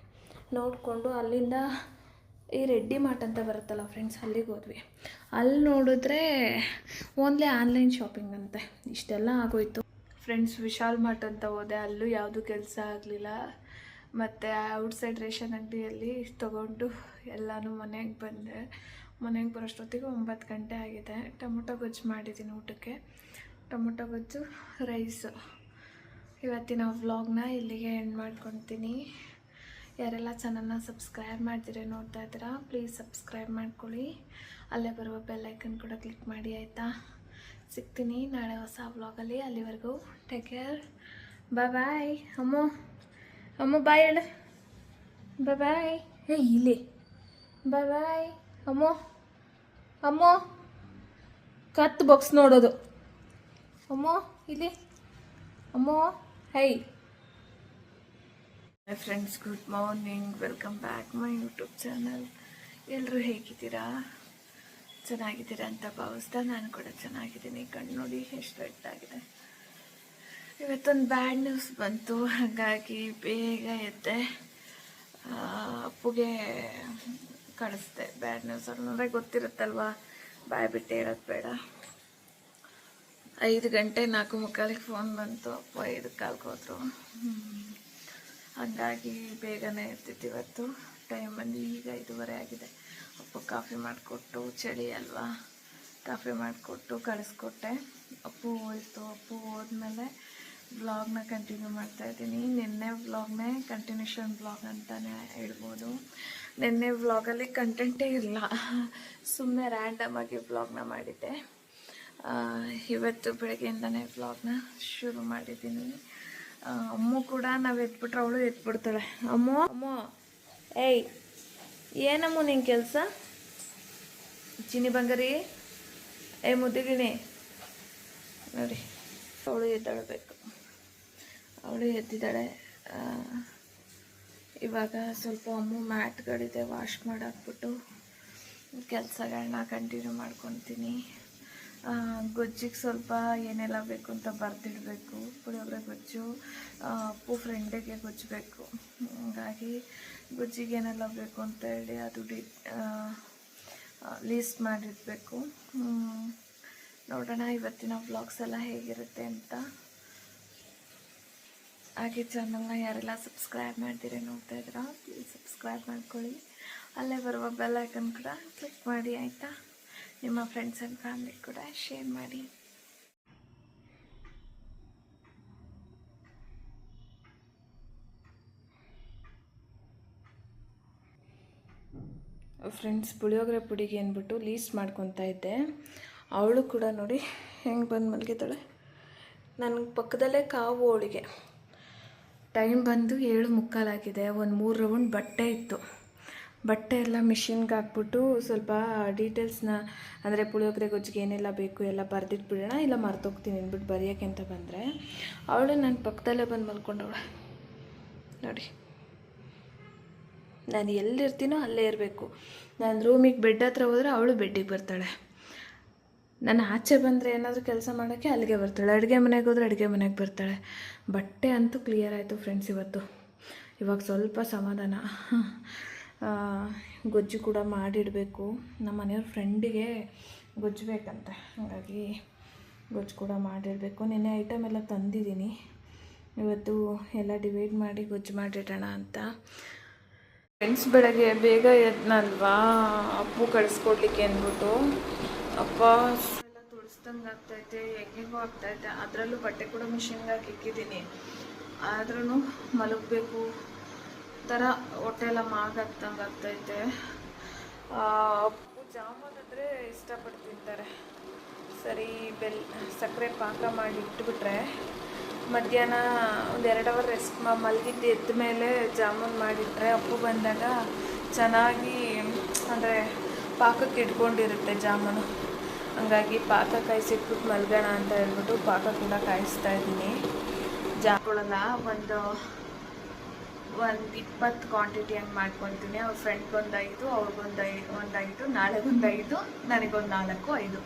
ನೋಡಿಕೊಂಡು ಅಲ್ಲಿಂದ ಈ ರೆಡ್ಡಿ ಮಾರ್ಟ್ ಅಂತ ಬರುತ್ತಲ್ಲ ಫ್ರೆಂಡ್ಸ್, ಅಲ್ಲಿಗೆ ಹೋದ್ವಿ. ಅಲ್ಲಿ ನೋಡಿದ್ರೆ ಓನ್ಲಿ ಆನ್ಲೈನ್ ಶಾಪಿಂಗ್ ಅಂತೆ. ಇಷ್ಟೆಲ್ಲ ಆಗೋಯ್ತು ಫ್ರೆಂಡ್ಸ್. ವಿಶಾಲ್ ಮಾರ್ಟ್ ಅಂತ ಹೋದೆ, ಅಲ್ಲೂ ಯಾವುದೂ ಕೆಲಸ ಆಗಲಿಲ್ಲ. ಮತ್ತು ಔಟ್ಸೈಡ್ ರೇಷನ್ ಅಂಗಡಿಯಲ್ಲಿ ತೊಗೊಂಡು ಎಲ್ಲನೂ ಮನೆಗೆ ಬಂದೆ. ಮನೆಗೆ ಬರೋಷ್ಟೊತ್ತಿಗೆ 9 ಗಂಟೆ ಆಗಿದೆ. ಟೊಮೊಟೊ ಗೊಜ್ಜು ಮಾಡಿದ್ದೀನಿ ಊಟಕ್ಕೆ, ಟೊಮೊಟೊ ಗೊಜ್ಜು, ರೈಸು. ಇವತ್ತಿನ ವ್ಲಾಗ್ನ ಇಲ್ಲಿಗೆ ಎಂಡ್ ಮಾಡ್ಕೊತೀನಿ. ಯಾರೆಲ್ಲ ಚಾನಲ್ನ ಸಬ್ಸ್ಕ್ರೈಬ್ ಮಾಡ್ತೀರಾ ನೋಡ್ತಾ ಇದ್ದೀರಾ, ಪ್ಲೀಸ್ ಸಬ್ಸ್ಕ್ರೈಬ್ ಮಾಡ್ಕೊಳ್ಳಿ. ಅಲ್ಲೇ ಬರುವ ಬೆಲ್ ಐಕನ್ ಕೂಡ ಕ್ಲಿಕ್ ಮಾಡಿ, ಆಯಿತಾ? ಸಿಗ್ತೀನಿ ನಾಳೆ ಹೊಸ ವ್ಲಾಗಲ್ಲಿ. ಅಲ್ಲಿವರೆಗೂ ಟೇಕ್ ಕೇರ್, ಬಾಯ್. ಅಮ್ಮ ಬಾಯ್ ಹೇಳ, ಬಾಯ್. ಇಲ್ಲಿ ಬಾಯ್. ಅಮ್ಮ ಕತ್ತು ಬಾಕ್ಸ್ ನೋಡೋದು. ಇಲ್ಲಿ hi friends, good morning, welcome back my YouTube channel. ಎಲ್ಲರೂ ಹೇಗಿದ್ದೀರಾ? ಚೆನ್ನಾಗಿದ್ದೀರಾ ಅಂತ ಭಾವಿಸ್ತಾ ನಾನು ಕೂಡ ಚೆನ್ನಾಗಿದ್ದೀನಿ. ಕಣ್ಣು ನೋಡಿ ಎಷ್ಟು ರೆಡ್ಡಾಗಿದೆ. ಇವತ್ತೊಂದು ಬ್ಯಾಡ್ ನ್ಯೂಸ್ ಬಂತು, ಹಾಗಾಗಿ ಬೇಗ ಎದ್ದೆ. ಅಪ್ಪುಗೆ ಕಳಿಸ್ದೆ ಬ್ಯಾಡ್ ನ್ಯೂಸ್. ಅಂದರೆ ಗೊತ್ತಿರುತ್ತಲ್ವ, ಬಾಯ್ ಬಿಟ್ಟು ಹೇಳೋದು ಬೇಡ. 5 ಗಂಟೆ 4:45 ಫೋನ್ ಬಂತು, ಅಪ್ಪ 5:15 ಹೋದ್ರು. ಹಾಗಾಗಿ ಬೇಗನೆ ಎದ್ದಿದ್ದು ಇವತ್ತು. ಟೈಮ್ ಬಂದು ಈಗ 5:30 ಆಗಿದೆ. ಅಪ್ಪ ಕಾಫಿ ಮಾಡಿಕೊಟ್ಟು, ಚಳಿ ಅಲ್ವಾ, ಕಾಫಿ ಮಾಡಿಕೊಟ್ಟು ಕಳಿಸ್ಕೊಟ್ಟೆ. ಅಪ್ಪು ಹೋಯ್ತು. ಅಪ್ಪು ಹೋದ್ಮೇಲೆ ವ್ಲಾಗ್ನ ಕಂಟಿನ್ಯೂ ಮಾಡ್ತಾಯಿದ್ದೀನಿ. ನಿನ್ನೆ ವ್ಲಾಗ್ನೇ ಕಂಟಿನ್ಯೂಷನ್ ವ್ಲಾಗ್ ಅಂತಲೇ ಹೇಳ್ಬೋದು. ನಿನ್ನೆ ವ್ಲಾಗಲ್ಲಿ ಕಂಟೆಂಟೇ ಇಲ್ಲ, ಸುಮ್ಮನೆ ರ್ಯಾಂಡಮಾಗಿ ವ್ಲಾಗ್ನ ಮಾಡಿದ್ದೆ. ಇವತ್ತು ಬೆಳಗ್ಗೆಯಿಂದನೇ ವ್ಲಾಗ್ನ ಶುರು ಮಾಡಿದ್ದೀನಿ. ಅಮ್ಮ ಕೂಡ ನಾವು ಎತ್ಬಿಟ್ರೆ ಅವಳು ಎತ್ಬಿಡ್ತಾಳೆ. ಅಮ್ಮ ಏಯ್, ಏನಮ್ಮ ನಿನ್ನ ಕೆಲಸ? ಚಿನಿ ಬಂಗಾರಿ, ಮುದ್ದಿಗಿಣಿ ನೋಡಿ, ಅವಳು ಎದ್ದಾಳಬೇಕು. ಅವಳು ಎದ್ದಿದ್ದಾಳೆ. ಇವಾಗ ಸ್ವಲ್ಪ ಮ್ಯಾಟ್ಗಳಿದೆ ವಾಶ್ ಮಾಡಾಕ್ಬಿಟ್ಟು ಕೆಲಸಗಳನ್ನ ಕಂಟಿನ್ಯೂ ಮಾಡ್ಕೊತೀನಿ. ಗೊಜ್ಜಿಗೆ ಸ್ವಲ್ಪ ಏನೆಲ್ಲ ಬೇಕು ಅಂತ ಬರೆದಿಡಬೇಕು. ಪುಳಿಯೋಗರೆ ಗೊಜ್ಜು, ಅಪ್ಪು ಫ್ರೆಂಡಿಗೆ ಗೊಜ್ಜು ಬೇಕು. ಹಾಗಾಗಿ ಗೊಜ್ಜಿಗೆ ಏನೆಲ್ಲ ಬೇಕು ಅಂತ ಹೇಳಿ ಅದು ಲೀಸ್ಟ್ ಮಾಡಿಡಬೇಕು. ನೋಡೋಣ ಇವತ್ತಿನ ವ್ಲಾಗ್ಸ್ ಎಲ್ಲ ಹೇಗಿರುತ್ತೆ ಅಂತ. ಹಾಗೆ ಚಾನಲ್ನ ಯಾರೆಲ್ಲ ಸಬ್ಸ್ಕ್ರೈಬ್ ಮಾಡ್ತೀರಿ ನೋಡ್ತಾ ಇದ್ದೀರಾ, ಪ್ಲೀಸ್ ಸಬ್ಸ್ಕ್ರೈಬ್ ಮಾಡ್ಕೊಳ್ಳಿ. ಅಲ್ಲೇ ಬರುವ ಬೆಲ್ ಐಕನ್ ಕೂಡ ಕ್ಲಿಕ್ ಮಾಡಿ ಆಯಿತಾ. ನಿಮ್ಮ ಫ್ರೆಂಡ್ಸ್ ಆ್ಯಂಡ್ ಫ್ಯಾಮಿಲಿ ಕೂಡ ಶೇರ್ ಮಾಡಿ. ಫ್ರೆಂಡ್ಸ್, ಪುಳಿಯೋಗರೆ ಪುಡಿಗೆ ಅಂದ್ಬಿಟ್ಟು ಲೀಸ್ಟ್ ಮಾಡ್ಕೊತಾ ಇದ್ದೆ. ಅವಳು ಕೂಡ ನೋಡಿ ಹೆಂಗೆ ಬಂದು ಮಲಗಿದ್ದಾಳೆ. ನನಗೆ ಪಕ್ಕದಲ್ಲೇ ಕಾವು ಅವಳಿಗೆ. ಟೈಮ್ ಬಂದು 7:45 ಒಂದು 3 ರೌಂಡ್ ಬಟ್ಟೆ ಇತ್ತು. ಬಟ್ಟೆ ಎಲ್ಲ ಮಿಷಿನ್ಗೆ ಹಾಕ್ಬಿಟ್ಟು ಸ್ವಲ್ಪ ಡೀಟೇಲ್ಸ್ನ ಅಂದರೆ ಪುಳಿಯೋಗರೆ ಗೊಜ್ಜಿಗೆ ಏನೆಲ್ಲ ಬೇಕು ಎಲ್ಲ ಬರೆದಿಟ್ಬಿಡೋಣ, ಇಲ್ಲ ಮರ್ತೋಗ್ತೀನಿ ಅಂದ್ಬಿಟ್ಟು ಬರೆಯೋಕ್ಕೆ ಅಂತ ಬಂದರೆ ಅವಳು ನನ್ನ ಪಕ್ಕದಲ್ಲೇ ಬಂದು ಮಲ್ಕೊಂಡವಳೆ ನೋಡಿ. ನಾನು ಎಲ್ಲಿರ್ತೀನೋ ಅಲ್ಲೇ ಇರಬೇಕು. ನಾನು ರೂಮಿಗೆ ಬೆಡ್ ಹತ್ರ ಹೋದರೆ ಅವಳು ಬೆಡ್ಡಿಗೆ ಬರ್ತಾಳೆ. ನಾನು ಆಚೆ ಬಂದರೆ ಏನಾದರೂ ಕೆಲಸ ಮಾಡೋಕ್ಕೆ ಅಲ್ಲಿಗೆ ಬರ್ತಾಳೆ. ಅಡುಗೆ ಮನೆಗೆ ಹೋದರೆ ಅಡುಗೆ ಮನೆಗೆ ಬರ್ತಾಳೆ. ಬಟ್ಟೆ ಅಂತೂ ಕ್ಲಿಯರ್ ಆಯಿತು ಫ್ರೆಂಡ್ಸ್ ಇವತ್ತು. ಇವಾಗ ಸ್ವಲ್ಪ ಸಮಾಧಾನ. ಗೊಜ್ಜು ಕೂಡ ಮಾಡಿಡಬೇಕು. ನಮ್ಮ ಮನೆಯವ್ರ ಫ್ರೆಂಡಿಗೆ ಗೊಜ್ಜು ಬೇಕಂತೆ, ಹಾಗಾಗಿ ಗೊಜ್ಜು ಕೂಡ ಮಾಡಿಡಬೇಕು. ನಿನ್ನೆ ಐಟಮ್ ಎಲ್ಲ ತಂದಿದ್ದೀನಿ, ಇವತ್ತು ಎಲ್ಲ ಡಿವೈಡ್ ಮಾಡಿ ಗೊಜ್ಜು ಮಾಡಿಡೋಣ ಅಂತ. ಫ್ರೆಂಡ್ಸ್, ಬೆಳಗ್ಗೆ ಬೇಗ ಎದ್ನಲ್ವಾ ಅಪ್ಪು ಕಳಿಸ್ಕೊಡ್ಲಿಕ್ಕೆ ಅಂದ್ಬಿಟ್ಟು. ಅಪ್ಪ ಎಲ್ಲ ತುಳಿಸ್ದಂಗೆ ಆಗ್ತೈತೆ, ಹೆಂಗೆಗೋ ಆಗ್ತೈತೆ. ಅದರಲ್ಲೂ ಬಟ್ಟೆ ಕೂಡ ಮಿಷಿನ್ಗೆ ಹಾಕಿ ಇಕ್ಕಿದ್ದೀನಿ. ಆದ್ರೂ ಮಲಗಬೇಕು ಥರ ಹೊಟ್ಟೆ ಎಲ್ಲ ಮಾಗಾಗ್ತಂಗೆ ಆಗ್ತೈತೆ. ಅಪ್ಪು ಜಾಮೂನ್ ಅಂದರೆ ಇಷ್ಟಪಟ್ಟು ತಿಂತಾರೆ. ಸರಿ ಸಕ್ಕರೆ ಪಾಕ ಮಾಡಿ ಇಟ್ಬಿಟ್ರೆ ಮಧ್ಯಾಹ್ನ ಒಂದು 2 ಅವರ್ ರೆಸ್ಟ್ ಮಲಗಿದ್ದು ಎದ್ದ ಮೇಲೆ ಜಾಮೂನ್ ಮಾಡಿಟ್ರೆ ಅಪ್ಪು ಬಂದಾಗ ಚೆನ್ನಾಗಿ ಅಂದರೆ ಪಾಕಕ್ಕೆ ಇಟ್ಕೊಂಡಿರುತ್ತೆ ಜಾಮೂನು. ಹಂಗಾಗಿ ಪಾಕ ಕಾಯಿಸಿಟ್ಬಿಟ್ಟು ಮಲ್ಗೋಣ ಅಂತ ಹೇಳ್ಬಿಟ್ಟು ಪಾಕ ಕೂಡ ಕಾಯಿಸ್ತಾ ಇದ್ದೀನಿ. ಜಾಮೂನಲ್ಲ ಒಂದು 20 ಕ್ವಾಂಟಿಟಿ ಹಂಗೆ ಮಾಡ್ಕೊತೀನಿ. ಅವ್ರ ಫ್ರೆಂಡ್ಗೊಂದು 5, ಅವ್ರಿಗೊಂದು 5, ನಾಳೆಗೊಂದು 5, ನನಗೊಂದು 4, 5,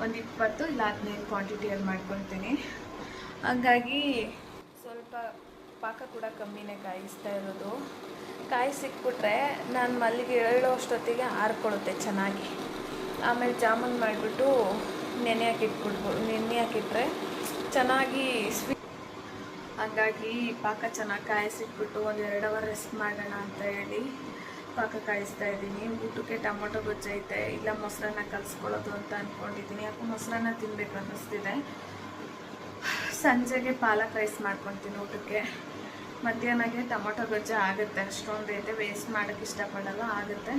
ಒಂದು 20 ಇಲ್ಲ 15 ಕ್ವಾಂಟಿಟಿಯಲ್ಲಿ ಮಾಡ್ಕೊತೀನಿ. ಹಂಗಾಗಿ ಸ್ವಲ್ಪ ಪಾಕ ಕೂಡ ಕಮ್ಮಿನೇ ಕಾಯಿಸ್ತಾ ಇರೋದು. ಕಾಯಿಸಿಟ್ಬಿಟ್ರೆ ನಾನು ಮಲ್ಲಿಗೆ ಹೇಳೋ ಅಷ್ಟೊತ್ತಿಗೆ ಆರ್ಕೊಳ್ಳುತ್ತೆ ಚೆನ್ನಾಗಿ. ಆಮೇಲೆ ಜಾಮೂನ್ ಮಾಡಿಬಿಟ್ಟು ನೆನೆ ಹಾಕಿಟ್ರೆ ಚೆನ್ನಾಗಿ ಹಂಗಾಗಿ ಪಾಕ ಚೆನ್ನಾಗಿ ಕಾಯಿಸಿಟ್ಬಿಟ್ಟು ಒಂದು 2 ಅವರ್ ರೆಸ್ಟ್ ಮಾಡೋಣ ಅಂತ ಹೇಳಿ ಪಾಕ ಕಾಯಿಸ್ತಾ ಇದ್ದೀನಿ. ಊಟಕ್ಕೆ ಟೊಮೊಟೊ ಗೊಜ್ಜೈತೆ, ಇಲ್ಲ ಮೊಸರನ್ನ ಕಲಿಸ್ಕೊಳ್ಳೋದು ಅಂತ ಅಂದ್ಕೊಂಡಿದ್ದೀನಿ. ಯಾಕೋ ಮೊಸರನ್ನ ತಿನ್ನಬೇಕು ಅನ್ನಿಸ್ತಿದೆ. ಸಂಜೆಗೆ ಪಾಲಕ್ ರೈಸ್ ಮಾಡ್ಕೊತೀನಿ ಊಟಕ್ಕೆ. ಮಧ್ಯಾಹ್ನಕ್ಕೆ ಟೊಮೊಟೊ ಗೊಜ್ಜು ಆಗುತ್ತೆ, ಅಷ್ಟೊಂದು ಐತೆ, ವೇಸ್ಟ್ ಮಾಡೋಕ್ಕೆ ಇಷ್ಟಪಡಲ್ಲ, ಆಗುತ್ತೆ.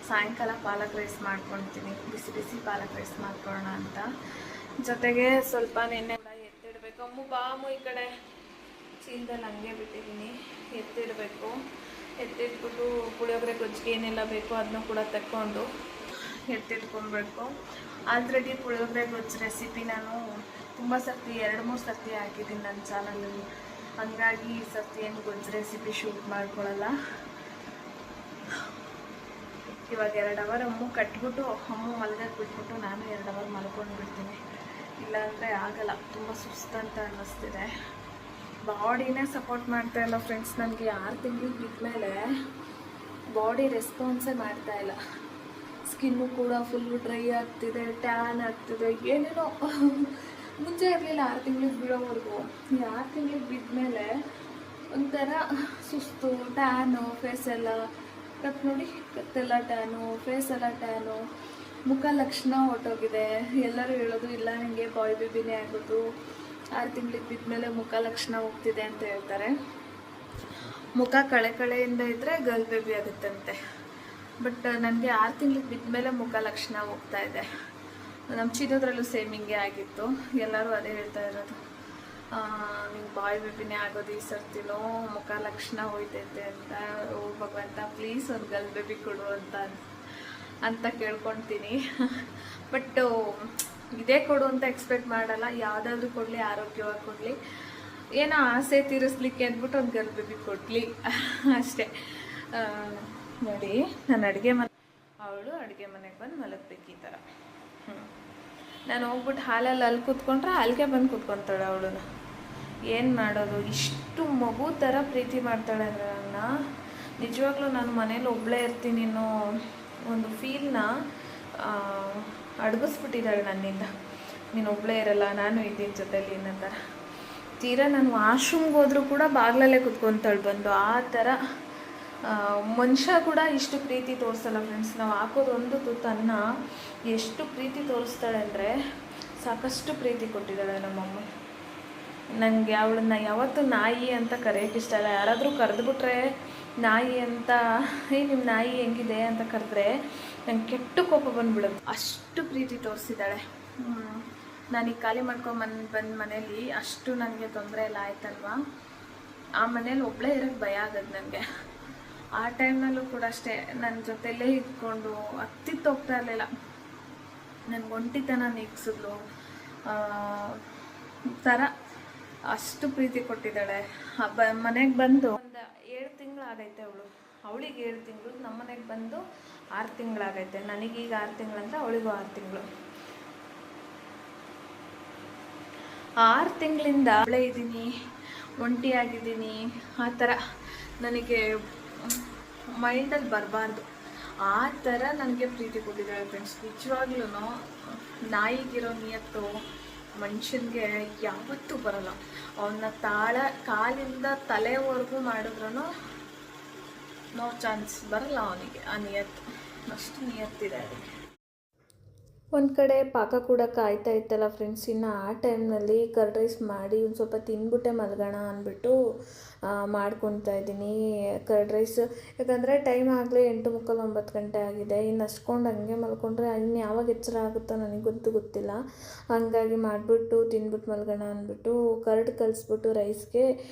ಸಾಯಂಕಾಲ ಪಾಲಕ್ ರೈಸ್ ಮಾಡ್ಕೊತೀನಿ, ಬಿಸಿ ಬಿಸಿ ಪಾಲಕ್ ರೈಸ್ ಮಾಡ್ಕೊಳ್ಳೋಣ ಅಂತ. ಜೊತೆಗೆ ಸ್ವಲ್ಪ ನೆನ್ನೆ ಎತ್ತಿಡಬೇಕು. ಬಾಮು ಈ ಕಡೆ ಚೀಲದಲ್ಲಿ ಹಂಗೆ ಬಿಟ್ಟಿದ್ದೀನಿ, ಎತ್ತಿಡಬೇಕು. ಎತ್ತಿಟ್ಬಿಟ್ಟು ಪುಳಿಯೋಗರೆ ಗೊಜ್ಜಿಗೆ ಏನೆಲ್ಲ ಬೇಕೋ ಅದನ್ನು ಕೂಡ ತಕ್ಕೊಂಡು ಎತ್ತಿಟ್ಕೊಬೇಕು. ಆಲ್ರೆಡಿ ಪುಳಿಯೋಗರೆ ಗೊಜ್ಜು ರೆಸಿಪಿ ನಾನು ತುಂಬ ಸರ್ತಿ 2-3 ಸರ್ತಿ ಹಾಕಿದ್ದೀನಿ ನನ್ನ ಚಾನಲಲ್ಲಿ. ಹಂಗಾಗಿ ಈ ಸರ್ತಿ ಏನು ಗೊಜ್ಜು ರೆಸಿಪಿ ಶೂಟ್ ಮಾಡ್ಕೊಳ್ಳಲ್ಲ. ಇವಾಗ 2 ಅವರ್ ಅಮ್ಮು ಕಟ್ಬಿಟ್ಟು ಮಲಗಕ್ಕೆ ಬಿಟ್ಬಿಟ್ಟು ನಾನು 2 ಅವರ್ ಮಲ್ಕೊಂಡು ಬಿಡ್ತೀನಿ. ಇಲ್ಲಾಂದರೆ ಆಗಲ್ಲ, ತುಂಬ ಸುಸ್ತಂತ ಅನ್ನಿಸ್ತಿದೆ. ಬಾಡಿನೇ ಸಪೋರ್ಟ್ ಮಾಡ್ತಾ ಇಲ್ಲ ಫ್ರೆಂಡ್ಸ್. ನನಗೆ 6 ತಿಂಗಳಿಗೆ ಬಿದ್ಮೇಲೆ ಬಾಡಿ ರೆಸ್ಪಾನ್ಸೇ ಮಾಡ್ತಾಯಿಲ್ಲ. ಸ್ಕಿನ್ನು ಕೂಡ ಫುಲ್ಲು ಡ್ರೈ ಆಗ್ತಿದೆ, ಟ್ಯಾನ್ ಆಗ್ತಿದೆ, ಏನೇನೋ. ಮುಂಚೆ ಇರಲಿಲ್ಲ 6 ತಿಂಗಳಿಗೆ ಬಿಡೋವರೆಗೂ. ಈ 6 ತಿಂಗಳಿಗೆ ಬಿದ್ಮೇಲೆ ಒಂಥರ ಸುಸ್ತು, ಟ್ಯಾನು, ಫೇಸೆಲ್ಲ ನೋಡಿ, ಕತ್ತೆಲ್ಲ ಟ್ಯಾನು, ಫೇಸೆಲ್ಲ ಟ್ಯಾನು, ಮುಖ ಲಕ್ಷಣ ಹೊರಟೋಗಿದೆ. ಎಲ್ಲರೂ ಹೇಳೋದು ಇಲ್ಲ ನನಗೆ ಬಾಯ್ ಬೇಬಿನೇ ಆಗೋದು, 6 ತಿಂಗಳಿಗೆ ಬಿದ್ಮೇಲೆ ಮುಖ ಲಕ್ಷಣ ಹೋಗ್ತಿದೆ ಅಂತ ಹೇಳ್ತಾರೆ. ಮುಖ ಕಳೆಯಿಂದ ಇದ್ದರೆ ಗರ್ಲ್ ಬೇಬಿ ಆಗುತ್ತಂತೆ. ಬಟ್ ನನಗೆ 6 ತಿಂಗಳಿಗೆ ಬಿದ್ಮೇಲೆ ಮುಖ ಲಕ್ಷಣ ಹೋಗ್ತಾ ಇದೆ. ನಮ್ಮ ಚಿನ್ನೋದ್ರಲ್ಲೂ ಸೇಮ್ ಹಿಂಗೆ ಆಗಿತ್ತು. ಎಲ್ಲರೂ ಅದೇ ಹೇಳ್ತಾ ಇರೋದು, ನಿಂಗೆ ಬಾಯ್ ಬೇಬಿನೇ ಆಗೋದು ಈ ಸರ್ತಿನೋ, ಮುಖ ಲಕ್ಷಣ ಹೋಯ್ತೈತೆ ಅಂತ. ಓ ಭಗವಂತ, ಪ್ಲೀಸ್ ಒಂದು ಗರ್ಲ್ ಬೇಬಿ ಕೊಡು ಅಂತ ಕೇಳ್ಕೊಳ್ತೀನಿ. ಬಟ್ ಇದೇ ಕೊಡು ಅಂತ ಎಕ್ಸ್ಪೆಕ್ಟ್ ಮಾಡಲ್ಲ. ಯಾವುದಾದ್ರೂ ಕೊಡಲಿ, ಆರೋಗ್ಯವಾಗಿ ಕೊಡಲಿ. ಏನೋ ಆಸೆ ತೀರಿಸ್ಲಿಕ್ಕೆ ಅಂದ್ಬಿಟ್ಟು ಒಂದು ಗರ್ಲ್ ಬೇಬಿ ಕೊಡ್ಲಿ ಅಷ್ಟೇ. ನೋಡಿ ನಾನು ಅಡುಗೆ ಮನೆ, ಅವಳು ಅಡುಗೆ ಮನೆಗೆ ಬಂದು ಮಲಗಬೇಕು ಈ ಥರ. ನಾನು ಹೋಗ್ಬಿಟ್ಟು ಹಾಲಲ್ಲಿ ಅಲ್ಲಿ ಕೂತ್ಕೊಂಡ್ರೆ ಅಲ್ಲಿಗೆ ಬಂದು ಕೂತ್ಕೊತಾಳೆ ಅವಳು. ಏನು ಮಾಡೋದು, ಇಷ್ಟು ಮಗು ಥರ ಪ್ರೀತಿ ಮಾಡ್ತಾಳೆ ಅಂದರೆ ನನ್ನ ನಿಜವಾಗ್ಲೂ ನಾನು ಮನೇಲಿ ಒಬ್ಬಳೇ ಇರ್ತೀನಿ ಅನ್ನೋ ಒಂದು ಫೀಲ್ನ ಅಡಗಿಸ್ಬಿಟ್ಟಿದ್ದಾಳೆ ನನ್ನಿಂದ. ನೀನು ಒಬ್ಬಳೇ ಇರಲ್ಲ, ನಾನು ಇದ್ದೀನಿ ಜೊತೆಲಿ ಅನ್ನೋ ಥರ. ತೀರಾ ನಾನು ವಾಶ್ರೂಮ್ಗೆ ಹೋದರೂ ಕೂಡ ಬಾಗಿಲಲ್ಲೇ ಕುತ್ಕೊತಾಳೆ ಬಂದು. ಆ ಥರ ಮನುಷ್ಯ ಕೂಡ ಇಷ್ಟು ಪ್ರೀತಿ ತೋರಿಸಲ್ಲ ಫ್ರೆಂಡ್ಸ್. ನಾವು ಹಾಕೋದು ಒಂದು ತುತ್ತನ್ನ ಎಷ್ಟು ಪ್ರೀತಿ ತೋರಿಸ್ತಾಳೆ ಅಂದರೆ ಸಾಕಷ್ಟು ಪ್ರೀತಿ ಕೊಟ್ಟಿದ್ದಾಳೆ ನಮ್ಮಮ್ಮ. ನನಗೆ ಅವಳನ್ನ ಯಾವತ್ತೂ ನಾಯಿ ಅಂತ ಕರೆಯೋಕ್ಕೆ ಇಷ್ಟ ಇಲ್ಲ. ಯಾರಾದರೂ ಕರೆದುಬಿಟ್ರೆ ನಾಯಿ ಅಂತ, ನಿಮ್ಮ ನಾಯಿ ಹೆಂಗಿದೆ ಅಂತ ಕರೆದ್ರೆ ನಂಗೆ ಕೆಟ್ಟು ಕೋಪ ಬಂದ್ಬಿಡೋದು. ಅಷ್ಟು ಪ್ರೀತಿ ತೋರಿಸಿದ್ದಾಳೆ. ನಾನೀಗ ಖಾಲಿ ಬಂದ ಮನೇಲಿ ಅಷ್ಟು ನನಗೆ ತೊಂದರೆ ಎಲ್ಲ ಆಯ್ತಲ್ವ. ಆ ಮನೇಲಿ ಒಬ್ಬಳೇ ಇರೋಕ್ಕೆ ಭಯ ಆಗೋದು ನನಗೆ. ಆ ಟೈಮ್ನಲ್ಲೂ ಕೂಡ ಅಷ್ಟೇ ನನ್ನ ಜೊತೆಲೇ ಇದ್ಕೊಂಡು ಹತ್ತಿತ್ತು ಹೋಗ್ತಾ ಇರಲಿಲ್ಲ. ನನಗೆ ಒಂಟಿತನ ನೀಗಿಸಿದ್ಲು ಥರ ಅಷ್ಟು ಪ್ರೀತಿ ಕೊಟ್ಟಿದ್ದಾಳೆ. ಮನೆಗೆ ಬಂದು ಒಂದು 7 ತಿಂಗಳಾಗೈತೆ ಅವಳಿಗೆ 7 ತಿಂಗಳು. ನಮ್ಮ ಮನೆಗೆ ಬಂದು 6 ತಿಂಗಳಾಗೈತೆ. ನನಗೀಗ 6 ತಿಂಗಳಂದ್ರೆ ಅವಳಿಗೂ 6 ತಿಂಗಳು. 6 ತಿಂಗಳಿಂದ ಅವಳೇ ಇದ್ದೀನಿ, ಒಂಟಿಯಾಗಿದ್ದೀನಿ. ಆ ಥರ ನನಗೆ ಮೈಂಡಲ್ಲಿ ಬರಬಾರ್ದು. ಆ ಥರ ನನಗೆ ಪ್ರೀತಿ ಕೊಟ್ಟಿದ್ದಾಳೆ ಫ್ರೆಂಡ್ಸ್. ನಿಜವಾಗ್ಲೂ ನಾಯಿಗಿರೋ ನಿಯತ್ತು ಮನುಷ್ಯನಿಗೆ ಯಾವತ್ತೂ ಬರೋಲ್ಲ. ಅವನ್ನ ಕಾಲಿಂದ ತಲೆವರೆಗೂ ಮಾಡಿದ್ರೂ ನೋ ಚಾನ್ಸ್, ಬರಲ್ಲ ಅವನಿಗೆ ಆ ನಿಯತ್ತು. ಅಷ್ಟು ನಿಯತ್ತಿದೆ ಅದಕ್ಕೆ. ಒಂದು ಕಡೆ ಪಾಕ ಕೂಡ ಕಾಯ್ತಾ ಇತ್ತಲ್ಲ ಫ್ರೆಂಡ್ಸ್. ಇನ್ನು ಆ ಟೈಮ್ನಲ್ಲಿ ಕರ್ಡ್ ರೈಸ್ ಮಾಡಿ ಒಂದು ಸ್ವಲ್ಪ ತಿಂದ್ಬಿಟ್ಟೆ ಮಲ್ಗೋಣ ಅಂದ್ಬಿಟ್ಟು ಮಾಡ್ಕೊತಾ ಇದ್ದೀನಿ ಕರ್ಡ್ ರೈಸ್. ಯಾಕಂದರೆ ಟೈಮ್ ಆಗಲೇ 8:45 9 ಗಂಟೆ ಆಗಿದೆ. ಇನ್ನು ಹಸ್ಕೊಂಡು ಹಂಗೆ ಮಲ್ಕೊಂಡ್ರೆ ಇನ್ನು ಯಾವಾಗ ಎಚ್ಚರ ಆಗುತ್ತೋ ನನಗಂತೂ ಗೊತ್ತಿಲ್ಲ. ಹಾಗಾಗಿ ಮಾಡಿಬಿಟ್ಟು ತಿಂದ್ಬಿಟ್ಟು ಮಲ್ಗೋಣ ಅಂದ್ಬಿಟ್ಟು ಕರ್ಡ್ ಕಲಿಸ್ಬಿಟ್ಟು ರೈಸ್ಗೆ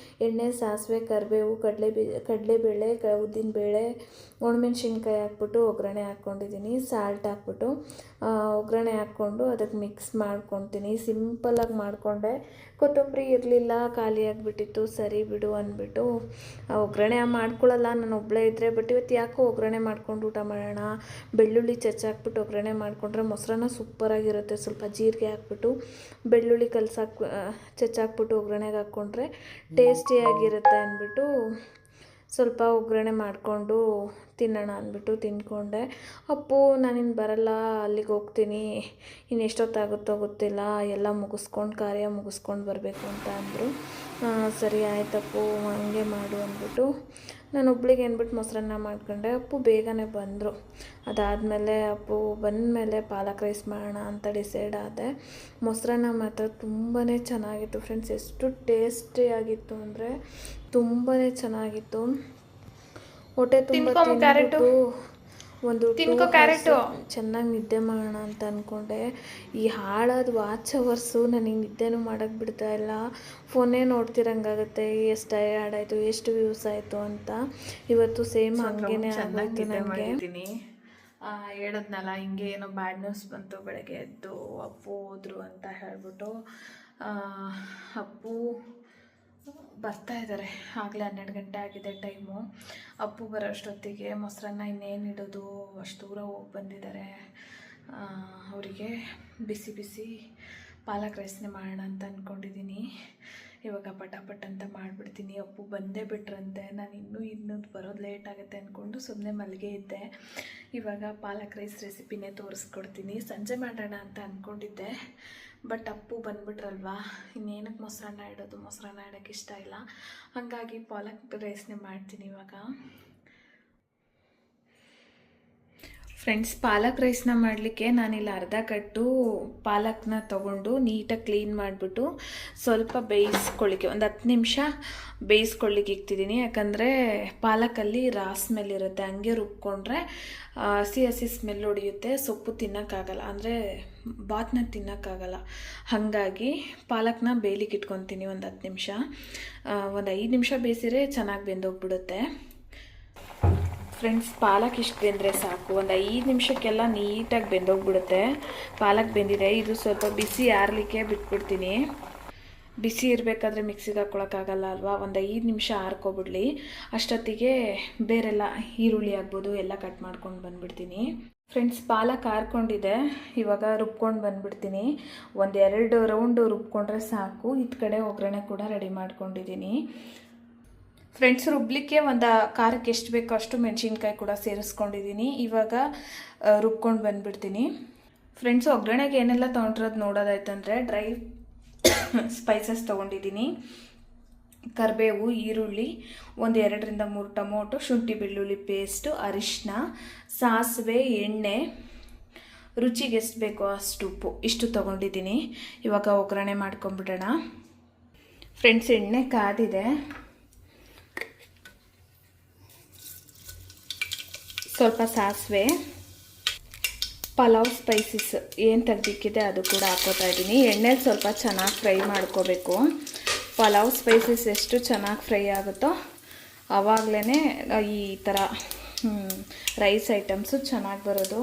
ಎಣ್ಣೆ, ಸಾಸಿವೆ, ಕರಿಬೇವು, ಕಡಲೆಬೇಳೆ, ಉದ್ದಿನಬೇಳೆ, ಒಣಮೆಣ್ಸಿನ್ಕಾಯಿ ಹಾಕ್ಬಿಟ್ಟು ಒಗ್ಗರಣೆ ಹಾಕ್ಕೊಂಡಿದ್ದೀನಿ. ಸಾಲ್ಟ್ ಹಾಕ್ಬಿಟ್ಟು ಒಗ್ಗರಣೆ ಹಾಕ್ಕೊಂಡು ಅದಕ್ಕೆ ಮಿಕ್ಸ್ ಮಾಡ್ಕೊತೀನಿ. ಸಿಂಪಲ್ಲಾಗಿ ಮಾಡಿಕೊಂಡೆ. ಕೊತ್ತಂಬರಿ ಇರಲಿಲ್ಲ, ಖಾಲಿಯಾಗಿಬಿಟ್ಟಿತ್ತು. ಸರಿ ಬಿಡು ಅಂದ್ಬಿಟ್ಟು ಒಗ್ಗರಣೆ ಮಾಡ್ಕೊಳ್ಳಲ್ಲ ನಾನು ಒಬ್ಬಳೇ ಇದ್ದರೆ. ಬಟ್ ಇವತ್ತು ಯಾಕೋ ಒಗ್ಗರಣೆ ಮಾಡ್ಕೊಂಡು ಊಟ ಮಾಡೋಣ. ಬೆಳ್ಳುಳ್ಳಿ ಚಚ್ಚಾಕ್ಬಿಟ್ಟು ಒಗ್ಗರಣೆ ಮಾಡಿಕೊಂಡ್ರೆ ಮೊಸರನ್ನ ಸೂಪರಾಗಿರುತ್ತೆ. ಸ್ವಲ್ಪ ಜೀರಿಗೆ ಹಾಕ್ಬಿಟ್ಟು ಬೆಳ್ಳುಳ್ಳಿ ಚಚ್ಚಾಕ್ಬಿಟ್ಟು ಒಗ್ಗರಣೆಗೆ ಹಾಕ್ಕೊಂಡ್ರೆ ಟೇಸ್ಟಿಯಾಗಿರುತ್ತೆ ಅಂದ್ಬಿಟ್ಟು ಸ್ವಲ್ಪ ಒಗ್ಗರಣೆ ಮಾಡಿಕೊಂಡು ತಿನ್ನೋಣ ಅಂದ್ಬಿಟ್ಟು ತಿಂದ್ಕೊಂಡೆ. ಅಪ್ಪು ನಾನಿನ್ನು ಬರಲ್ಲ, ಅಲ್ಲಿಗೆ ಹೋಗ್ತೀನಿ, ಇನ್ನು ಎಷ್ಟೊತ್ತಾಗುತ್ತೋ ಗೊತ್ತಿಲ್ಲ, ಎಲ್ಲ ಮುಗಿಸ್ಕೊಂಡು ಕಾರ್ಯ ಮುಗಿಸ್ಕೊಂಡು ಬರಬೇಕು ಅಂತ ಅಂದರು. ಸರಿ ಆಯ್ತಪ್ಪು ಹಂಗೆ ಮಾಡು ಅಂದ್ಬಿಟ್ಟು ನಾನು ಒಬ್ಳಿಗೆ ಅಂದ್ಬಿಟ್ಟು ಮೊಸರನ್ನ ಮಾಡ್ಕೊಂಡೆ. ಅಪ್ಪು ಬೇಗನೆ ಬಂದರು. ಅದಾದಮೇಲೆ ಅಪ್ಪು ಬಂದಮೇಲೆ ಪಾಲಕ್ ರೈಸ್ ಮಾಡೋಣ ಅಂತ ಡಿಸೈಡ್ ಆದೆ. ಮೊಸರನ್ನ ಮಾತ್ರ ತುಂಬಾ ಚೆನ್ನಾಗಿತ್ತು ಫ್ರೆಂಡ್ಸ್. ಎಷ್ಟು ಟೇಸ್ಟಿಯಾಗಿತ್ತು ಅಂದರೆ ತುಂಬಾ ಚೆನ್ನಾಗಿತ್ತು. ಹೊಟ್ಟೆ ತುಂಬ ಒಂದು ಚೆನ್ನಾಗಿ ನಿದ್ದೆ ಮಾಡೋಣ ಅಂತ ಅಂದ್ಕೊಂಡೆ. ಈ ಹಾಳಾದ ವಾಚ್ ಅವರ್ಸು ನನಗೆ ನಿದ್ದೆನೂ ಮಾಡೋಕ್ಕೆ ಬಿಡ್ತಾ ಇಲ್ಲ. ಫೋನೇ ನೋಡ್ತಿರಂಗಾಗುತ್ತೆ, ಎಷ್ಟು ಟಯರ್ಡ್ ಆಯಿತು, ಎಷ್ಟು ವ್ಯೂಸ್ ಆಯಿತು ಅಂತ. ಇವತ್ತು ಸೇಮ್ ಹಂಗೇನೆ ಆಗೋಯ್ತು ನನಗೆ. ಹೇಳಿದ್ನಲ್ಲ ಹಿಂಗೆ ಏನೋ ಬ್ಯಾಡ್ ನ್ಯೂಸ್ ಬಂತು ಬೆಳಗ್ಗೆ ಎದ್ದು. ಅಪ್ಪು ಹೋದ್ರು ಅಂತ ಹೇಳ್ಬಿಟ್ಟು ಅಪ್ಪು ಬರ್ತಾ ಇದ್ದಾರೆ. ಆಗಲೇ 12 ಗಂಟೆ ಆಗಿದೆ ಟೈಮು. ಅಪ್ಪು ಬರೋ ಅಷ್ಟೊತ್ತಿಗೆ ಮೊಸರನ್ನ ಇನ್ನೇನು ಇಡೋದು, ಅಷ್ಟು ದೂರ ಹೋಗಿ ಬಂದಿದ್ದಾರೆ. ಅವರಿಗೆ ಬಿಸಿ ಬಿಸಿ ಪಾಲಕ್ ರೈಸ್ನೇ ಮಾಡೋಣ ಅಂತ ಅಂದ್ಕೊಂಡಿದ್ದೀನಿ. ಇವಾಗ ಪಟಾಪಟ್ ಅಂತ ಮಾಡಿಬಿಡ್ತೀನಿ. ಅಪ್ಪು ಬಂದೇ ಬಿಟ್ರಂತೆ. ನಾನು ಇನ್ನೂ ಬರೋದು ಲೇಟ್ ಆಗುತ್ತೆ ಅಂದ್ಕೊಂಡು ಸುಮ್ಮನೆ ಮಲ್ಗೆ ಇದ್ದೆ. ಇವಾಗ ಪಾಲಕ್ ರೈಸ್ ರೆಸಿಪಿನೇ ತೋರಿಸ್ಕೊಡ್ತೀನಿ. ಸಂಜೆ ಮಾಡೋಣ ಅಂತ ಅಂದ್ಕೊಂಡಿದ್ದೆ, ಬಟ್ ಅಪ್ಪು ಬಂದುಬಿಟ್ರಲ್ವಾ, ಇನ್ನೇನಕ್ಕೆ ಮೊಸರನ್ನ ಇಡೋದು, ಮೊಸರನ್ನ ಇಡೋಕ್ಕೆ ಇಷ್ಟ ಇಲ್ಲ. ಹಾಗಾಗಿ ಪಾಲಕ್ ರೈಸ್ನೇ ಮಾಡ್ತೀನಿ ಇವಾಗ. ಫ್ರೆಂಡ್ಸ್, ಪಾಲಕ್ ರೈಸ್ನ ಮಾಡಲಿಕ್ಕೆ ನಾನಿಲ್ಲಿ ಅರ್ಧ ಕಟ್ಟು ಪಾಲಕ್ನ ತೊಗೊಂಡು ನೀಟಾಗಿ ಕ್ಲೀನ್ ಮಾಡಿಬಿಟ್ಟು ಸ್ವಲ್ಪ ಬೇಯಿಸ್ಕೊಳ್ಳಿಕ್ಕೆ ಒಂದು 10 ನಿಮಿಷ ಬೇಯಿಸ್ಕೊಳ್ಳಿಕ್ಕೆ ಇಕ್ತಿದ್ದೀನಿ. ಯಾಕಂದರೆ ಪಾಲಕಲ್ಲಿ ಸ್ಮೆಲ್ ಇರುತ್ತೆ. ಹಂಗೆ ರುಬ್ಕೊಂಡ್ರೆ ಹಸಿ ಸ್ಮೆಲ್ ಹೊಡಿಯುತ್ತೆ, ಸೊಪ್ಪು ತಿನ್ನೋಕ್ಕಾಗಲ್ಲ, ಅಂದರೆ ಬಾತ್ನ ತಿನ್ನೋಕ್ಕಾಗಲ್ಲ. ಹಾಗಾಗಿ ಪಾಲಕ್ನ ಬೇಯಲಿಕ್ಕೆ ಇಟ್ಕೊತೀನಿ ಒಂದು 10 ನಿಮಿಷ. ಒಂದು 5 ನಿಮಿಷ ಬೇಯಿಸಿದ್ರೆ ಚೆನ್ನಾಗಿ ಬೆಂದೋಗ್ಬಿಡುತ್ತೆ. ಫ್ರೆಂಡ್ಸ್, ಪಾಲಕ್ ಇಷ್ಟು ಬೆಂದರೆ ಸಾಕು. ಒಂದು 5 ನಿಮಿಷಕ್ಕೆಲ್ಲ ನೀಟಾಗಿ ಬೆಂದೋಗ್ಬಿಡುತ್ತೆ. ಪಾಲಕ್ ಬೆಂದಿದೆ. ಇದು ಸ್ವಲ್ಪ ಬಿಸಿ ಆರಲಿಕ್ಕೆ ಬಿಟ್ಬಿಡ್ತೀನಿ. ಬಿಸಿ ಇರಬೇಕಾದ್ರೆ ಮಿಕ್ಸಿಗೆ ಹಾಕ್ಕೊಳಕ್ಕಾಗಲ್ಲ ಅಲ್ವಾ. ಒಂದು 5 ನಿಮಿಷ ಆರ್ಕೊಬಿಡ್ಲಿ. ಅಷ್ಟೊತ್ತಿಗೆ ಬೇರೆಲ್ಲ ಈರುಳ್ಳಿ ಆಗ್ಬೋದು ಎಲ್ಲ ಕಟ್ ಮಾಡ್ಕೊಂಡು ಬಂದುಬಿಡ್ತೀನಿ. ಫ್ರೆಂಡ್ಸ್, ಪಾಲಕ್ ಆರ್ಕೊಂಡಿದೆ. ಇವಾಗ ರುಬ್ಕೊಂಡು ಬಂದುಬಿಡ್ತೀನಿ. 1-2 ರೌಂಡು ರುಬ್ಕೊಂಡ್ರೆ ಸಾಕು. ಇತ್ತ ಕಡೆ ಒಗ್ಗರಣೆ ಕೂಡ ರೆಡಿ ಮಾಡ್ಕೊಂಡಿದ್ದೀನಿ. ಫ್ರೆಂಡ್ಸ್, ರುಬ್ಲಿಕ್ಕೆ ಒಂದು ಖಾರಕ್ಕೆ ಎಷ್ಟು ಬೇಕೋ ಅಷ್ಟು ಮೆಣಸಿನ್ಕಾಯಿ ಕೂಡ ಸೇರಿಸ್ಕೊಂಡಿದ್ದೀನಿ. ಇವಾಗ ರುಬ್ಕೊಂಡು ಬಂದುಬಿಡ್ತೀನಿ. ಫ್ರೆಂಡ್ಸ್, ಒಗ್ಗರಣೆಗೆ ಏನೆಲ್ಲ ತೊಗೊಂಡಿರೋದು ನೋಡೋದಾಯ್ತಂದರೆ ಡ್ರೈ ಸ್ಪೈಸಸ್ ತೊಗೊಂಡಿದ್ದೀನಿ. ಕರಿಬೇವು, ಈರುಳ್ಳಿ, 1-2-3 ಟೊಮೊಟೊ, ಶುಂಠಿ ಬೆಳ್ಳುಳ್ಳಿ ಪೇಸ್ಟು, ಅರಿಶಿನ, ಸಾಸಿವೆ, ಎಣ್ಣೆ, ರುಚಿಗೆ ಎಷ್ಟು ಬೇಕೋ ಅಷ್ಟು ಉಪ್ಪು, ಇಷ್ಟು ತೊಗೊಂಡಿದ್ದೀನಿ. ಇವಾಗ ಒಗ್ಗರಣೆ ಮಾಡ್ಕೊಂಬಿಡೋಣ. ಫ್ರೆಂಡ್ಸ್, ಎಣ್ಣೆ ಕಾದಿದೆ. ಸ್ವಲ್ಪ ಸಾಸಿವೆ, ಪಲಾವ್ ಸ್ಪೈಸಸ್ ಏನು ತೆಗ್ದಿಕ್ಕಿದೆ ಅದು ಕೂಡ ಹಾಕೋತಾ ಇದ್ದೀನಿ. ಎಣ್ಣೆಲಿ ಸ್ವಲ್ಪ ಚೆನ್ನಾಗಿ ಫ್ರೈ ಮಾಡ್ಕೋಬೇಕು. ಪಲಾವ್ ಸ್ಪೈಸಸ್ ಎಷ್ಟು ಚೆನ್ನಾಗಿ ಫ್ರೈ ಆಗುತ್ತೋ ಆವಾಗಲೇ ಈ ಥರ ರೈಸ್ ಐಟಮ್ಸು ಚೆನ್ನಾಗಿ ಬರೋದು.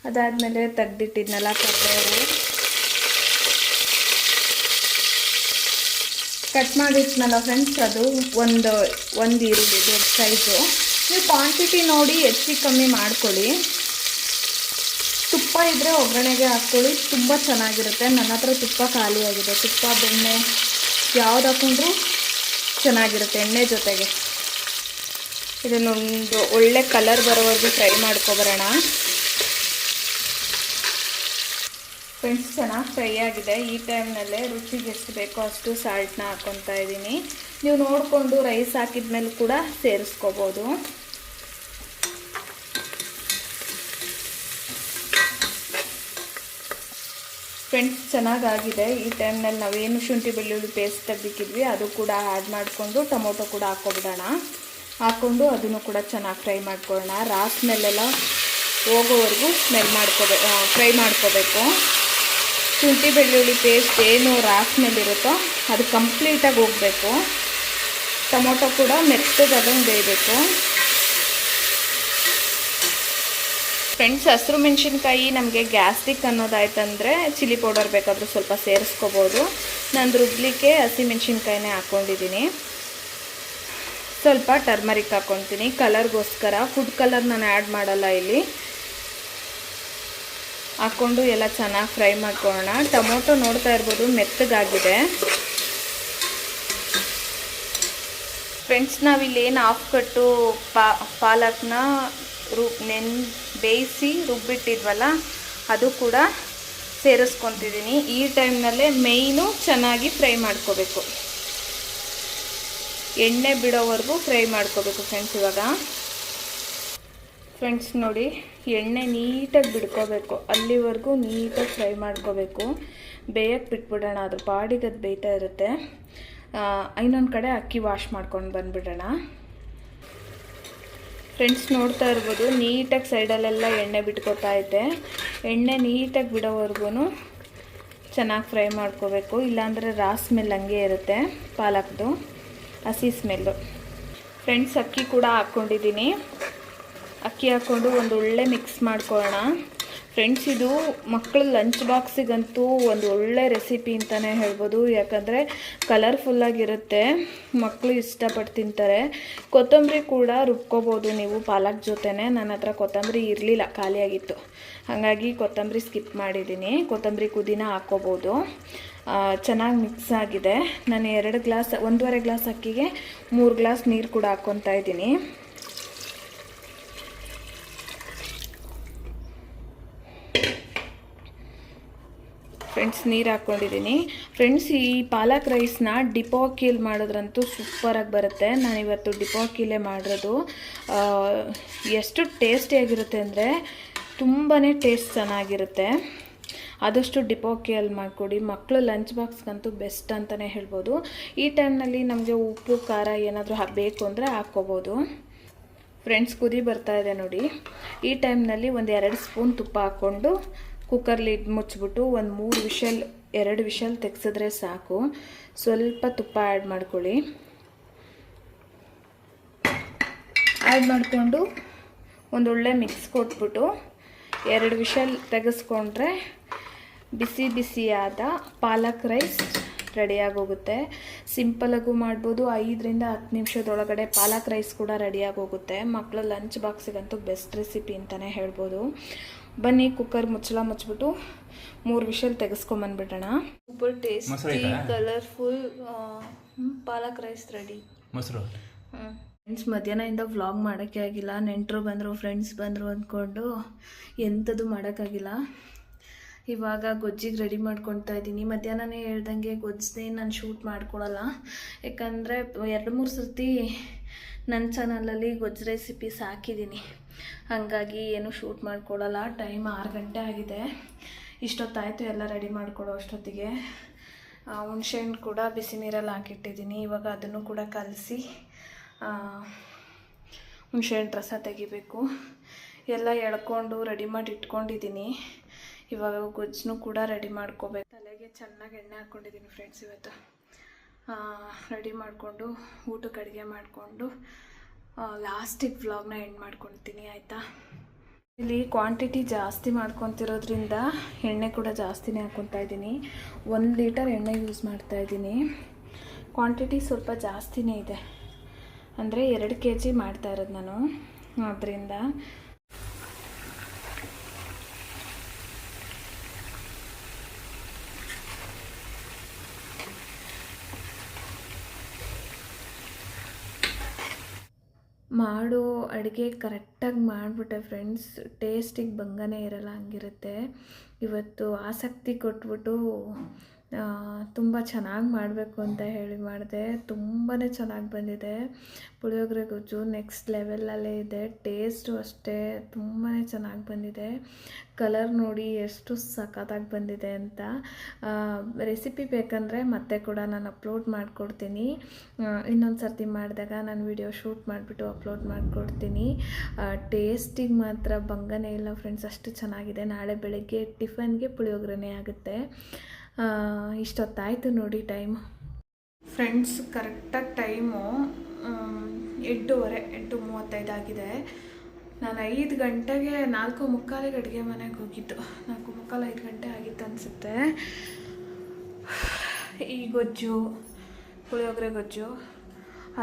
ಅದಾದಮೇಲೆ ತೆಗ್ದಿಟ್ಟಿದ್ನೆಲ್ಲ ಕರಿಬೇವು ಕಟ್ ಮಾಡಿಟ್ನಲ್ಲ ಫ್ರೆಂಡ್ಸ್, ಅದು ಒಂದು ಈರುಳ್ಳಿ ದೊಡ್ಡ ಸೈಜು. ನೀವು ಕ್ವಾಂಟಿಟಿ ನೋಡಿ ಹೆಚ್ಚು ಕಮ್ಮಿ ಮಾಡ್ಕೊಳ್ಳಿ. ತುಪ್ಪ ಇದ್ದರೆ ಒಗ್ಗರಣೆಗೆ ಹಾಕ್ಕೊಳ್ಳಿ, ತುಂಬ ಚೆನ್ನಾಗಿರುತ್ತೆ. ನನ್ನ ಹತ್ರ ತುಪ್ಪ ಖಾಲಿಯಾಗಿದೆ. ತುಪ್ಪ, ಬೆಣ್ಣೆ ಯಾವ್ದು ಹಾಕೊಂಡ್ರೂ ಚೆನ್ನಾಗಿರುತ್ತೆ ಎಣ್ಣೆ ಜೊತೆಗೆ. ಇದನ್ನೊಂದು ಒಳ್ಳೆ ಕಲರ್ ಬರೋವರೆಗೂ ಫ್ರೈ ಮಾಡ್ಕೊಬರೋಣ. ಫ್ರೆಂಡ್ಸ್, ಚೆನ್ನಾಗಿ ಫ್ರೈ ಆಗಿದೆ. ಈ ಟೈಮ್ನಲ್ಲೇ ರುಚಿಗೆ ಎಷ್ಟು ಬೇಕೋ ಅಷ್ಟು ಸಾಲ್ಟ್ನ ಹಾಕ್ಕೊತಾ ಇದ್ದೀನಿ. ನೀವು ನೋಡಿಕೊಂಡು ರೈಸ್ ಹಾಕಿದ ಮೇಲೆ ಕೂಡ ಸೇರಿಸ್ಕೋಬೋದು. ಫ್ರೆಂಡ್ಸ್, ಚೆನ್ನಾಗಾಗಿದೆ. ಈ ಟೈಮ್ನಲ್ಲಿ ನಾವೇನು ಶುಂಠಿ ಬೆಳ್ಳುಳ್ಳಿ ಪೇಸ್ಟ್ ತೆಗ್ದಿಕ್ಕಿದ್ವಿ ಅದು ಕೂಡ ಆ್ಯಡ್ ಮಾಡಿಕೊಂಡು ಟೊಮೊಟೊ ಕೂಡ ಹಾಕ್ಕೊಬಿಡೋಣ. ಹಾಕ್ಕೊಂಡು ಅದನ್ನು ಕೂಡ ಚೆನ್ನಾಗಿ ಫ್ರೈ ಮಾಡ್ಕೊಳ್ಳೋಣ. ರಾ ಸ್ಮೆಲ್ಲೆಲ್ಲ ಹೋಗೋವರೆಗೂ ಫ್ರೈ ಮಾಡ್ಕೋಬೇಕು. ಶುಂಠಿ ಬೆಳ್ಳುಳ್ಳಿ ಪೇಸ್ಟ್ ಏನು ರಾ ಸ್ಮೆಲ್ ಇರುತ್ತೋ ಅದು ಕಂಪ್ಲೀಟಾಗಿ ಹೋಗಬೇಕು. ಟೊಮೊಟೊ ಕೂಡ ಮೆತ್ತಗೆ ಅದನ್ನು ಬೇಯಬೇಕು. ಫ್ರೆಂಡ್ಸ್, ಹಸಿರು ಮೆಣಸಿನ್ಕಾಯಿ ನಮಗೆ ಗ್ಯಾಸ್ಟ್ರಿಕ್ ಅನ್ನೋದಾಯ್ತಂದರೆ ಚಿಲ್ಲಿ ಪೌಡರ್ ಬೇಕಾದರೂ ಸ್ವಲ್ಪ ಸೇರಿಸ್ಕೋಬೋದು. ನಾನು ರುಬ್ಲಿಕ್ಕೆ ಹಸಿ ಮೆಣಸಿನ್ಕಾಯಿನೇ ಹಾಕ್ಕೊಂಡಿದ್ದೀನಿ. ಸ್ವಲ್ಪ ಟರ್ಮರಿಕ್ ಹಾಕ್ಕೊತೀನಿ ಕಲರ್ಗೋಸ್ಕರ. ಫುಡ್ ಕಲರ್ ನಾನು ಆ್ಯಡ್ ಮಾಡಲ್ಲ ಇಲ್ಲಿ. ಹಾಕ್ಕೊಂಡು ಎಲ್ಲ ಚೆನ್ನಾಗಿ ಫ್ರೈ ಮಾಡ್ಕೊಳ್ಳೋಣ. ಟೊಮೊಟೊ ನೋಡ್ತಾ ಇರ್ಬೋದು ಮೆತ್ತಗಾಗಿದೆ. ಫ್ರೆಂಡ್ಸ್, ನಾವಿಲ್ಲೇನು ಹಾಫ್ ಕಟ್ಟು ಪಾಲಕ್ನ ಬೇಯಿಸಿ ರುಬ್ಬಿಟ್ಟಿದ್ವಲ್ಲ ಅದು ಕೂಡ ಸೇರಿಸ್ಕೊತಿದ್ದೀನಿ. ಈ ಟೈಮ್ನಲ್ಲೇ ಮೇಯ್ನು ಚೆನ್ನಾಗಿ ಫ್ರೈ ಮಾಡ್ಕೋಬೇಕು. ಎಣ್ಣೆ ಬಿಡೋವರೆಗೂ ಫ್ರೈ ಮಾಡ್ಕೋಬೇಕು ಫ್ರೆಂಡ್ಸ್. ಇವಾಗ ಫ್ರೆಂಡ್ಸ್ ನೋಡಿ, ಎಣ್ಣೆ ನೀಟಾಗಿ ಬಿಡ್ಕೋಬೇಕು. ಅಲ್ಲಿವರೆಗೂ ನೀಟಾಗಿ ಫ್ರೈ ಮಾಡ್ಕೋಬೇಕು. ಬೇಯಕ್ಕೆ ಬಿಟ್ಬಿಡೋಣ. ಅದ್ರ ಪಾಡಿಗೆ ಅದು ಬೇಯ್ತಾ ಇರುತ್ತೆ. ಇನ್ನೊಂದು ಕಡೆ ಅಕ್ಕಿ ವಾಶ್ ಮಾಡ್ಕೊಂಡು ಬಂದುಬಿಡೋಣ. ಫ್ರೆಂಡ್ಸ್, ನೋಡ್ತಾ ಇರ್ಬೋದು ನೀಟಾಗಿ ಸೈಡಲ್ಲೆಲ್ಲ ಎಣ್ಣೆ ಬಿಟ್ಕೋತಾ ಇದೆ. ಎಣ್ಣೆ ನೀಟಾಗಿ ಬಿಡೋವರೆಗೂ ಚೆನ್ನಾಗಿ ಫ್ರೈ ಮಾಡ್ಕೋಬೇಕು. ಇಲ್ಲಾಂದರೆ ರಾ ಸ್ಮೆಲ್ ಹಂಗೆ ಇರುತ್ತೆ, ಪಾಲಕ್ದು ಹಸಿ ಸ್ಮೆಲ್ಲು. ಫ್ರೆಂಡ್ಸ್, ಅಕ್ಕಿ ಕೂಡ ಹಾಕ್ಕೊಂಡಿದ್ದೀನಿ. ಅಕ್ಕಿ ಹಾಕ್ಕೊಂಡು ಒಂದು ಒಳ್ಳೆ ಮಿಕ್ಸ್ ಮಾಡ್ಕೊಳ್ಳೋಣ. ಫ್ರೆಂಡ್ಸ್, ಇದು ಮಕ್ಕಳ ಲಂಚ್ ಬಾಕ್ಸಿಗಂತೂ ಒಂದು ಒಳ್ಳೆ ರೆಸಿಪಿ ಅಂತಲೇ ಹೇಳ್ಬೋದು. ಯಾಕಂದರೆ ಕಲರ್ಫುಲ್ಲಾಗಿರುತ್ತೆ, ಮಕ್ಕಳು ಇಷ್ಟಪಟ್ಟು ತಿಂತಾರೆ. ಕೊತ್ತಂಬರಿ ಕೂಡ ರುಬ್ಕೋಬೋದು ನೀವು ಪಾಲಕ್ ಜೊತೆನೇ. ನನ್ನ ಹತ್ರ ಕೊತ್ತಂಬರಿ ಇರಲಿಲ್ಲ, ಖಾಲಿಯಾಗಿತ್ತು. ಹಾಗಾಗಿ ಕೊತ್ತಂಬರಿ ಸ್ಕಿಪ್ ಮಾಡಿದ್ದೀನಿ. ಕೊತ್ತಂಬರಿ ಪುದೀನ ಹಾಕ್ಕೋಬೋದು. ಚೆನ್ನಾಗಿ ಮಿಕ್ಸ್ ಆಗಿದೆ. ನಾನು 1.5 ಗ್ಲಾಸ್ ಅಕ್ಕಿಗೆ 3 ಗ್ಲಾಸ್ ನೀರು ಕೂಡ ಹಾಕ್ಕೊತಾ ಇದ್ದೀನಿ. ಫ್ರೆಂಡ್ಸ್, ನೀರು ಹಾಕ್ಕೊಂಡಿದ್ದೀನಿ. ಫ್ರೆಂಡ್ಸ್, ಈ ಪಾಲಕ್ ರೈಸ್ನ ಡಿಪೋ ಅಕ್ಕಿಯಲ್ಲಿ ಮಾಡಿದ್ರಂತೂ ಸೂಪರಾಗಿ ಬರುತ್ತೆ. ನಾನಿವತ್ತು ಡಿಪೋ ಅಕ್ಕಿಲೇ ಮಾಡಿರೋದು. ಎಷ್ಟು ಟೇಸ್ಟಿಯಾಗಿರುತ್ತೆ ಅಂದರೆ ತುಂಬಾ ಟೇಸ್ಟ್ ಚೆನ್ನಾಗಿರುತ್ತೆ. ಆದಷ್ಟು ಡಿಪೋ ಅಕ್ಕಿಯಲ್ಲಿ ಮಾಡಿಕೊಡಿ. ಮಕ್ಕಳು ಲಂಚ್ ಬಾಕ್ಸ್ಗಂತೂ ಬೆಸ್ಟ್ ಅಂತಲೇ ಹೇಳ್ಬೋದು. ಈ ಟೈಮ್ನಲ್ಲಿ ನಮಗೆ ಉಪ್ಪು ಖಾರ ಏನಾದರೂ ಬೇಕು ಅಂದರೆ ಹಾಕ್ಕೋಬೋದು. ಫ್ರೆಂಡ್ಸ್, ಕುದಿ ಬರ್ತಾ ಇದೆ ನೋಡಿ. ಈ ಟೈಮ್ನಲ್ಲಿ 1-2 ಸ್ಪೂನ್ ತುಪ್ಪ ಹಾಕ್ಕೊಂಡು ಕುಕ್ಕರ್ ಲಿಡ್ ಮುಚ್ಚಿಬಿಟ್ಟು 2 ವಿಷಲ್ ತೆಗೆಸಿದ್ರೆ ಸಾಕು. ಸ್ವಲ್ಪ ತುಪ್ಪ ಆ್ಯಡ್ ಮಾಡ್ಕೊಳ್ಳಿ. ಆ್ಯಡ್ ಮಾಡಿಕೊಂಡು ಒಂದೊಳ್ಳೆ ಮಿಕ್ಸ್ ಕೊಟ್ಬಿಟ್ಟು 2 ವಿಷಲ್ ತೆಗೆಸ್ಕೊಂಡ್ರೆ ಬಿಸಿಯಾದ ಪಾಲಕ್ ರೈಸ್ ರೆಡಿಯಾಗಿ ಹೋಗುತ್ತೆ. ಸಿಂಪಲಾಗೂ ಮಾಡ್ಬೋದು. 5ರಿಂದ 10 ನಿಮಿಷದೊಳಗಡೆ ಪಾಲಕ್ ರೈಸ್ ಕೂಡ ರೆಡಿಯಾಗಿ ಹೋಗುತ್ತೆ. ಮಕ್ಕಳ ಲಂಚ್ ಬಾಕ್ಸಿಗಂತೂ ಬೆಸ್ಟ್ ರೆಸಿಪಿ ಅಂತಲೇ ಹೇಳ್ಬೋದು. ಬನ್ನಿ ಕುಕ್ಕರ್ ಮುಚ್ಚಳ ಮುಚ್ಚಿಬಿಟ್ಟು 3 ವಿಷಲ್ ತೆಗೆಸ್ಕೊಂಬಂದ್ಬಿಡೋಣ. ಸೂಪರ್ ಟೇಸ್ಟಿ ಕಲರ್ಫುಲ್ ಪಾಲಕ್ ರೈಸ್ ರೆಡಿ. ಮೊಸರು ಫ್ರೆಂಡ್ಸ್, ಮಧ್ಯಾಹ್ನದಿಂದ ವ್ಲಾಗ್ ಮಾಡೋಕ್ಕೆ ಆಗಿಲ್ಲ. ನೆಂಟರು ಬಂದರು, ಫ್ರೆಂಡ್ಸ್ ಬಂದರು ಅಂದ್ಕೊಂಡು ಎಂಥದ್ದು ಮಾಡೋಕ್ಕಾಗಿಲ್ಲ. ಇವಾಗ ಗೊಜ್ಜಿಗೆ ರೆಡಿ ಮಾಡ್ಕೊಳ್ತಾ ಇದ್ದೀನಿ. ಮಧ್ಯಾಹ್ನನೇ ಹೇಳ್ದಂಗೆ ಗೊಜ್ಜೇ ನಾನು ಶೂಟ್ ಮಾಡ್ಕೊಳಲ್ಲ, ಯಾಕಂದರೆ 2-3 ಸರ್ತಿ ನನ್ನ ಚಾನಲಲ್ಲಿ ಗೊಜ್ಜು ರೆಸಿಪೀಸ್ ಹಾಕಿದ್ದೀನಿ. ಹಾಗಾಗಿ ಏನು ಶೂಟ್ ಮಾಡ್ಕೊಳಲ್ಲ. ಟೈಮ್ 6 ಗಂಟೆ ಆಗಿದೆ. ಇಷ್ಟೊತ್ತಾಯಿತು ಎಲ್ಲ ರೆಡಿ ಮಾಡ್ಕೊಡೋ ಅಷ್ಟೊತ್ತಿಗೆ. ಹುಣಸೆಹಣ್ಣು ಕೂಡ ಬಿಸಿ ನೀರಲ್ಲಿ ಹಾಕಿಟ್ಟಿದ್ದೀನಿ. ಇವಾಗ ಅದನ್ನು ಕೂಡ ಕಲಸಿ ಹುಣಸೆಹಣ್ಣು ರಸ ತೆಗಿಬೇಕು. ಎಲ್ಲ ಎಳ್ಕೊಂಡು ರೆಡಿ ಮಾಡಿ ಇಟ್ಕೊಂಡಿದ್ದೀನಿ. ಇವಾಗ ಗೊಜ್ಜನ್ನು ಕೂಡ ರೆಡಿ ಮಾಡ್ಕೋಬೇಕು. ತಲೆಗೆ ಚೆನ್ನಾಗಿ ಎಣ್ಣೆ ಹಾಕ್ಕೊಂಡಿದ್ದೀನಿ ಫ್ರೆಂಡ್ಸ್. ಇವತ್ತು ರೆಡಿ ಮಾಡಿಕೊಂಡು ಊಟಕ್ಕೆ ಅಡುಗೆ ಮಾಡಿಕೊಂಡು ಲಾಸ್ಟಿಗೆ ವ್ಲಾಗ್ನ ಎಂಡ್ ಮಾಡ್ಕೊಳ್ತೀನಿ, ಆಯಿತಾ. ಇಲ್ಲಿ ಕ್ವಾಂಟಿಟಿ ಜಾಸ್ತಿ ಮಾಡ್ಕೊತಿರೋದ್ರಿಂದ ಎಣ್ಣೆ ಕೂಡ ಜಾಸ್ತಿನೇ ಹಾಕ್ಕೊತಾ ಇದ್ದೀನಿ. 1 ಲೀಟರ್ ಎಣ್ಣೆ ಯೂಸ್ ಮಾಡ್ತಾಯಿದ್ದೀನಿ. ಕ್ವಾಂಟಿಟಿ ಸ್ವಲ್ಪ ಜಾಸ್ತಿನೇ ಇದೆ, ಅಂದರೆ 2 kg ಮಾಡ್ತಾ ಇರೋದು ನಾನು. ಅದರಿಂದ ಮಾಡೋ ಅಡುಗೆ ಕರೆಕ್ಟಾಗಿ ಮಾಡಿಬಿಟ್ಟೆ ಫ್ರೆಂಡ್ಸ್, ಟೇಸ್ಟಿಗೆ ಭಂಗನೇ ಇರಲ್ಲ, ಹಂಗಿರುತ್ತೆ. ಇವತ್ತು ಆಸಕ್ತಿ ಕೊಟ್ಬಿಟ್ಟು ತುಂಬ ಚೆನ್ನಾಗಿ ಮಾಡಬೇಕು ಅಂತ ಹೇಳಿ ಮಾಡಿದೆ. ತುಂಬಾ ಚೆನ್ನಾಗಿ ಬಂದಿದೆ. ಪುಳಿಯೋಗರೆ ಗೊಜ್ಜು ನೆಕ್ಸ್ಟ್ ಲೆವೆಲಲ್ಲೇ ಇದೆ. ಟೇಸ್ಟು ಅಷ್ಟೇ ತುಂಬಾ ಚೆನ್ನಾಗಿ ಬಂದಿದೆ. ಕಲರ್ ನೋಡಿ ಎಷ್ಟು ಸಖತ್ತಾಗಿ ಬಂದಿದೆ ಅಂತ. ರೆಸಿಪಿ ಬೇಕಂದರೆ ಮತ್ತೆ ಕೂಡ ನಾನು ಅಪ್ಲೋಡ್ ಮಾಡಿಕೊಡ್ತೀನಿ. ಇನ್ನೊಂದು ಸರ್ತಿ ಮಾಡಿದಾಗ ನಾನು ವಿಡಿಯೋ ಶೂಟ್ ಮಾಡಿಬಿಟ್ಟು ಅಪ್ಲೋಡ್ ಮಾಡಿಕೊಡ್ತೀನಿ. ಟೇಸ್ಟಿಗೆ ಮಾತ್ರ ಭಂಗನೇ ಇಲ್ಲ ಫ್ರೆಂಡ್ಸ್, ಅಷ್ಟು ಚೆನ್ನಾಗಿದೆ. ನಾಳೆ ಬೆಳಗ್ಗೆ ಟಿಫನ್ಗೆ ಪುಳಿಯೋಗರೆನೇ ಆಗುತ್ತೆ. ಇಷ್ಟೊತ್ತಾಯಿತು ನೋಡಿ ಟೈಮು ಫ್ರೆಂಡ್ಸ್. ಕರೆಕ್ಟಾಗಿ ಟೈಮು 8:35 ಆಗಿದೆ. ನಾನು 5 ಗಂಟೆಗೆ 4:45 ಅಡುಗೆ ಮನೆಗೆ ಹೋಗಿದ್ದು. 4:45 5 ಗಂಟೆ ಆಗಿತ್ತು ಅನಿಸುತ್ತೆ. ಈ ಗೊಜ್ಜು ಪುಳಿಯೋಗರೆ ಗೊಜ್ಜು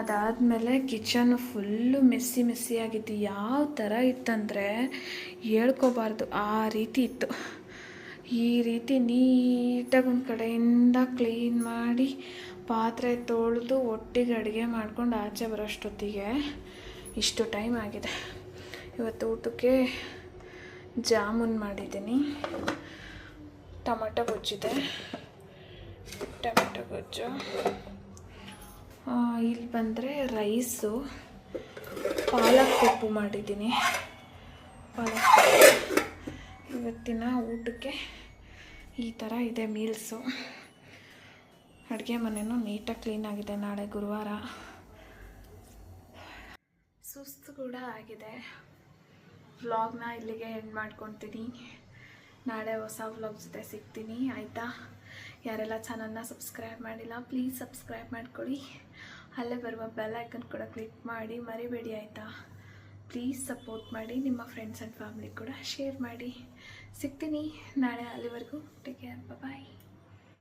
ಅದಾದಮೇಲೆ ಕಿಚನ್ ಫುಲ್ಲು ಮೆಸ್ಸಿ ಆಗಿತ್ತು. ಯಾವ ಥರ ಇತ್ತಂದರೆ ಹೇಳ್ಕೋಬಾರ್ದು, ಆ ರೀತಿ ಇತ್ತು. ಈ ರೀತಿ ನೀಟಾಗಿ ಒಂದು ಕಡೆಯಿಂದ ಕ್ಲೀನ್ ಮಾಡಿ ಪಾತ್ರೆ ತೊಳೆದು ಒಟ್ಟಿಗೆ ಅಡುಗೆ ಮಾಡ್ಕೊಂಡು ಆಚೆ ಬರೋಷ್ಟೊತ್ತಿಗೆ ಇಷ್ಟು ಟೈಮ್ ಆಗಿದೆ. ಇವತ್ತು ಊಟಕ್ಕೆ ಜಾಮೂನ್ ಮಾಡಿದ್ದೀನಿ. ಟೊಮೆಟೊ ಗೊಜ್ಜಿದೆ, ಟೊಮೆಟೊ ಗೊಜ್ಜು. ಇಲ್ಲಿ ಬಂದರೆ ರೈಸು, ಪಾಲಕ್ ಉಪ್ಪು ಮಾಡಿದ್ದೀನಿ. ಇವತ್ತಿನ ಊಟಕ್ಕೆ ಈ ಥರ ಇದೆ ಮೀಲ್ಸು. ಅಡುಗೆ ಮನೆಯೂ ನೀಟಾಗಿ ಕ್ಲೀನಾಗಿದೆ. ನಾಳೆ ಗುರುವಾರ. ಸುಸ್ತು ಕೂಡ ಆಗಿದೆ. ವ್ಲಾಗ್ನ ಇಲ್ಲಿಗೆ ಎಂಡ್ ಮಾಡ್ಕೊತೀನಿ. ನಾಳೆ ಹೊಸ ವ್ಲಾಗ್ ಜೊತೆ ಸಿಗ್ತೀನಿ, ಆಯಿತಾ. ಯಾರೆಲ್ಲ ಚಾನಲ್ನ ಸಬ್ಸ್ಕ್ರೈಬ್ ಮಾಡಿಲ್ಲ ಪ್ಲೀಸ್ ಸಬ್ಸ್ಕ್ರೈಬ್ ಮಾಡ್ಕೊಳ್ಳಿ. ಅಲ್ಲೇ ಬರುವ ಬೆಲ್ ಐಕನ್ ಕೂಡ ಕ್ಲಿಕ್ ಮಾಡಿ ಮರಿಬೇಡಿ, ಆಯಿತಾ. ಪ್ಲೀಸ್ ಸಪೋರ್ಟ್ ಮಾಡಿ. ನಿಮ್ಮ ಫ್ರೆಂಡ್ಸ್ ಆ್ಯಂಡ್ ಫ್ಯಾಮಿಲಿ ಕೂಡ ಶೇರ್ ಮಾಡಿ. ಸಿಗ್ತೀನಿ ನಾಳೆ. ಅಲ್ಲಿವರೆಗೂ ಟೇಕ್ ಕೇರ್, ಬಾಯ್.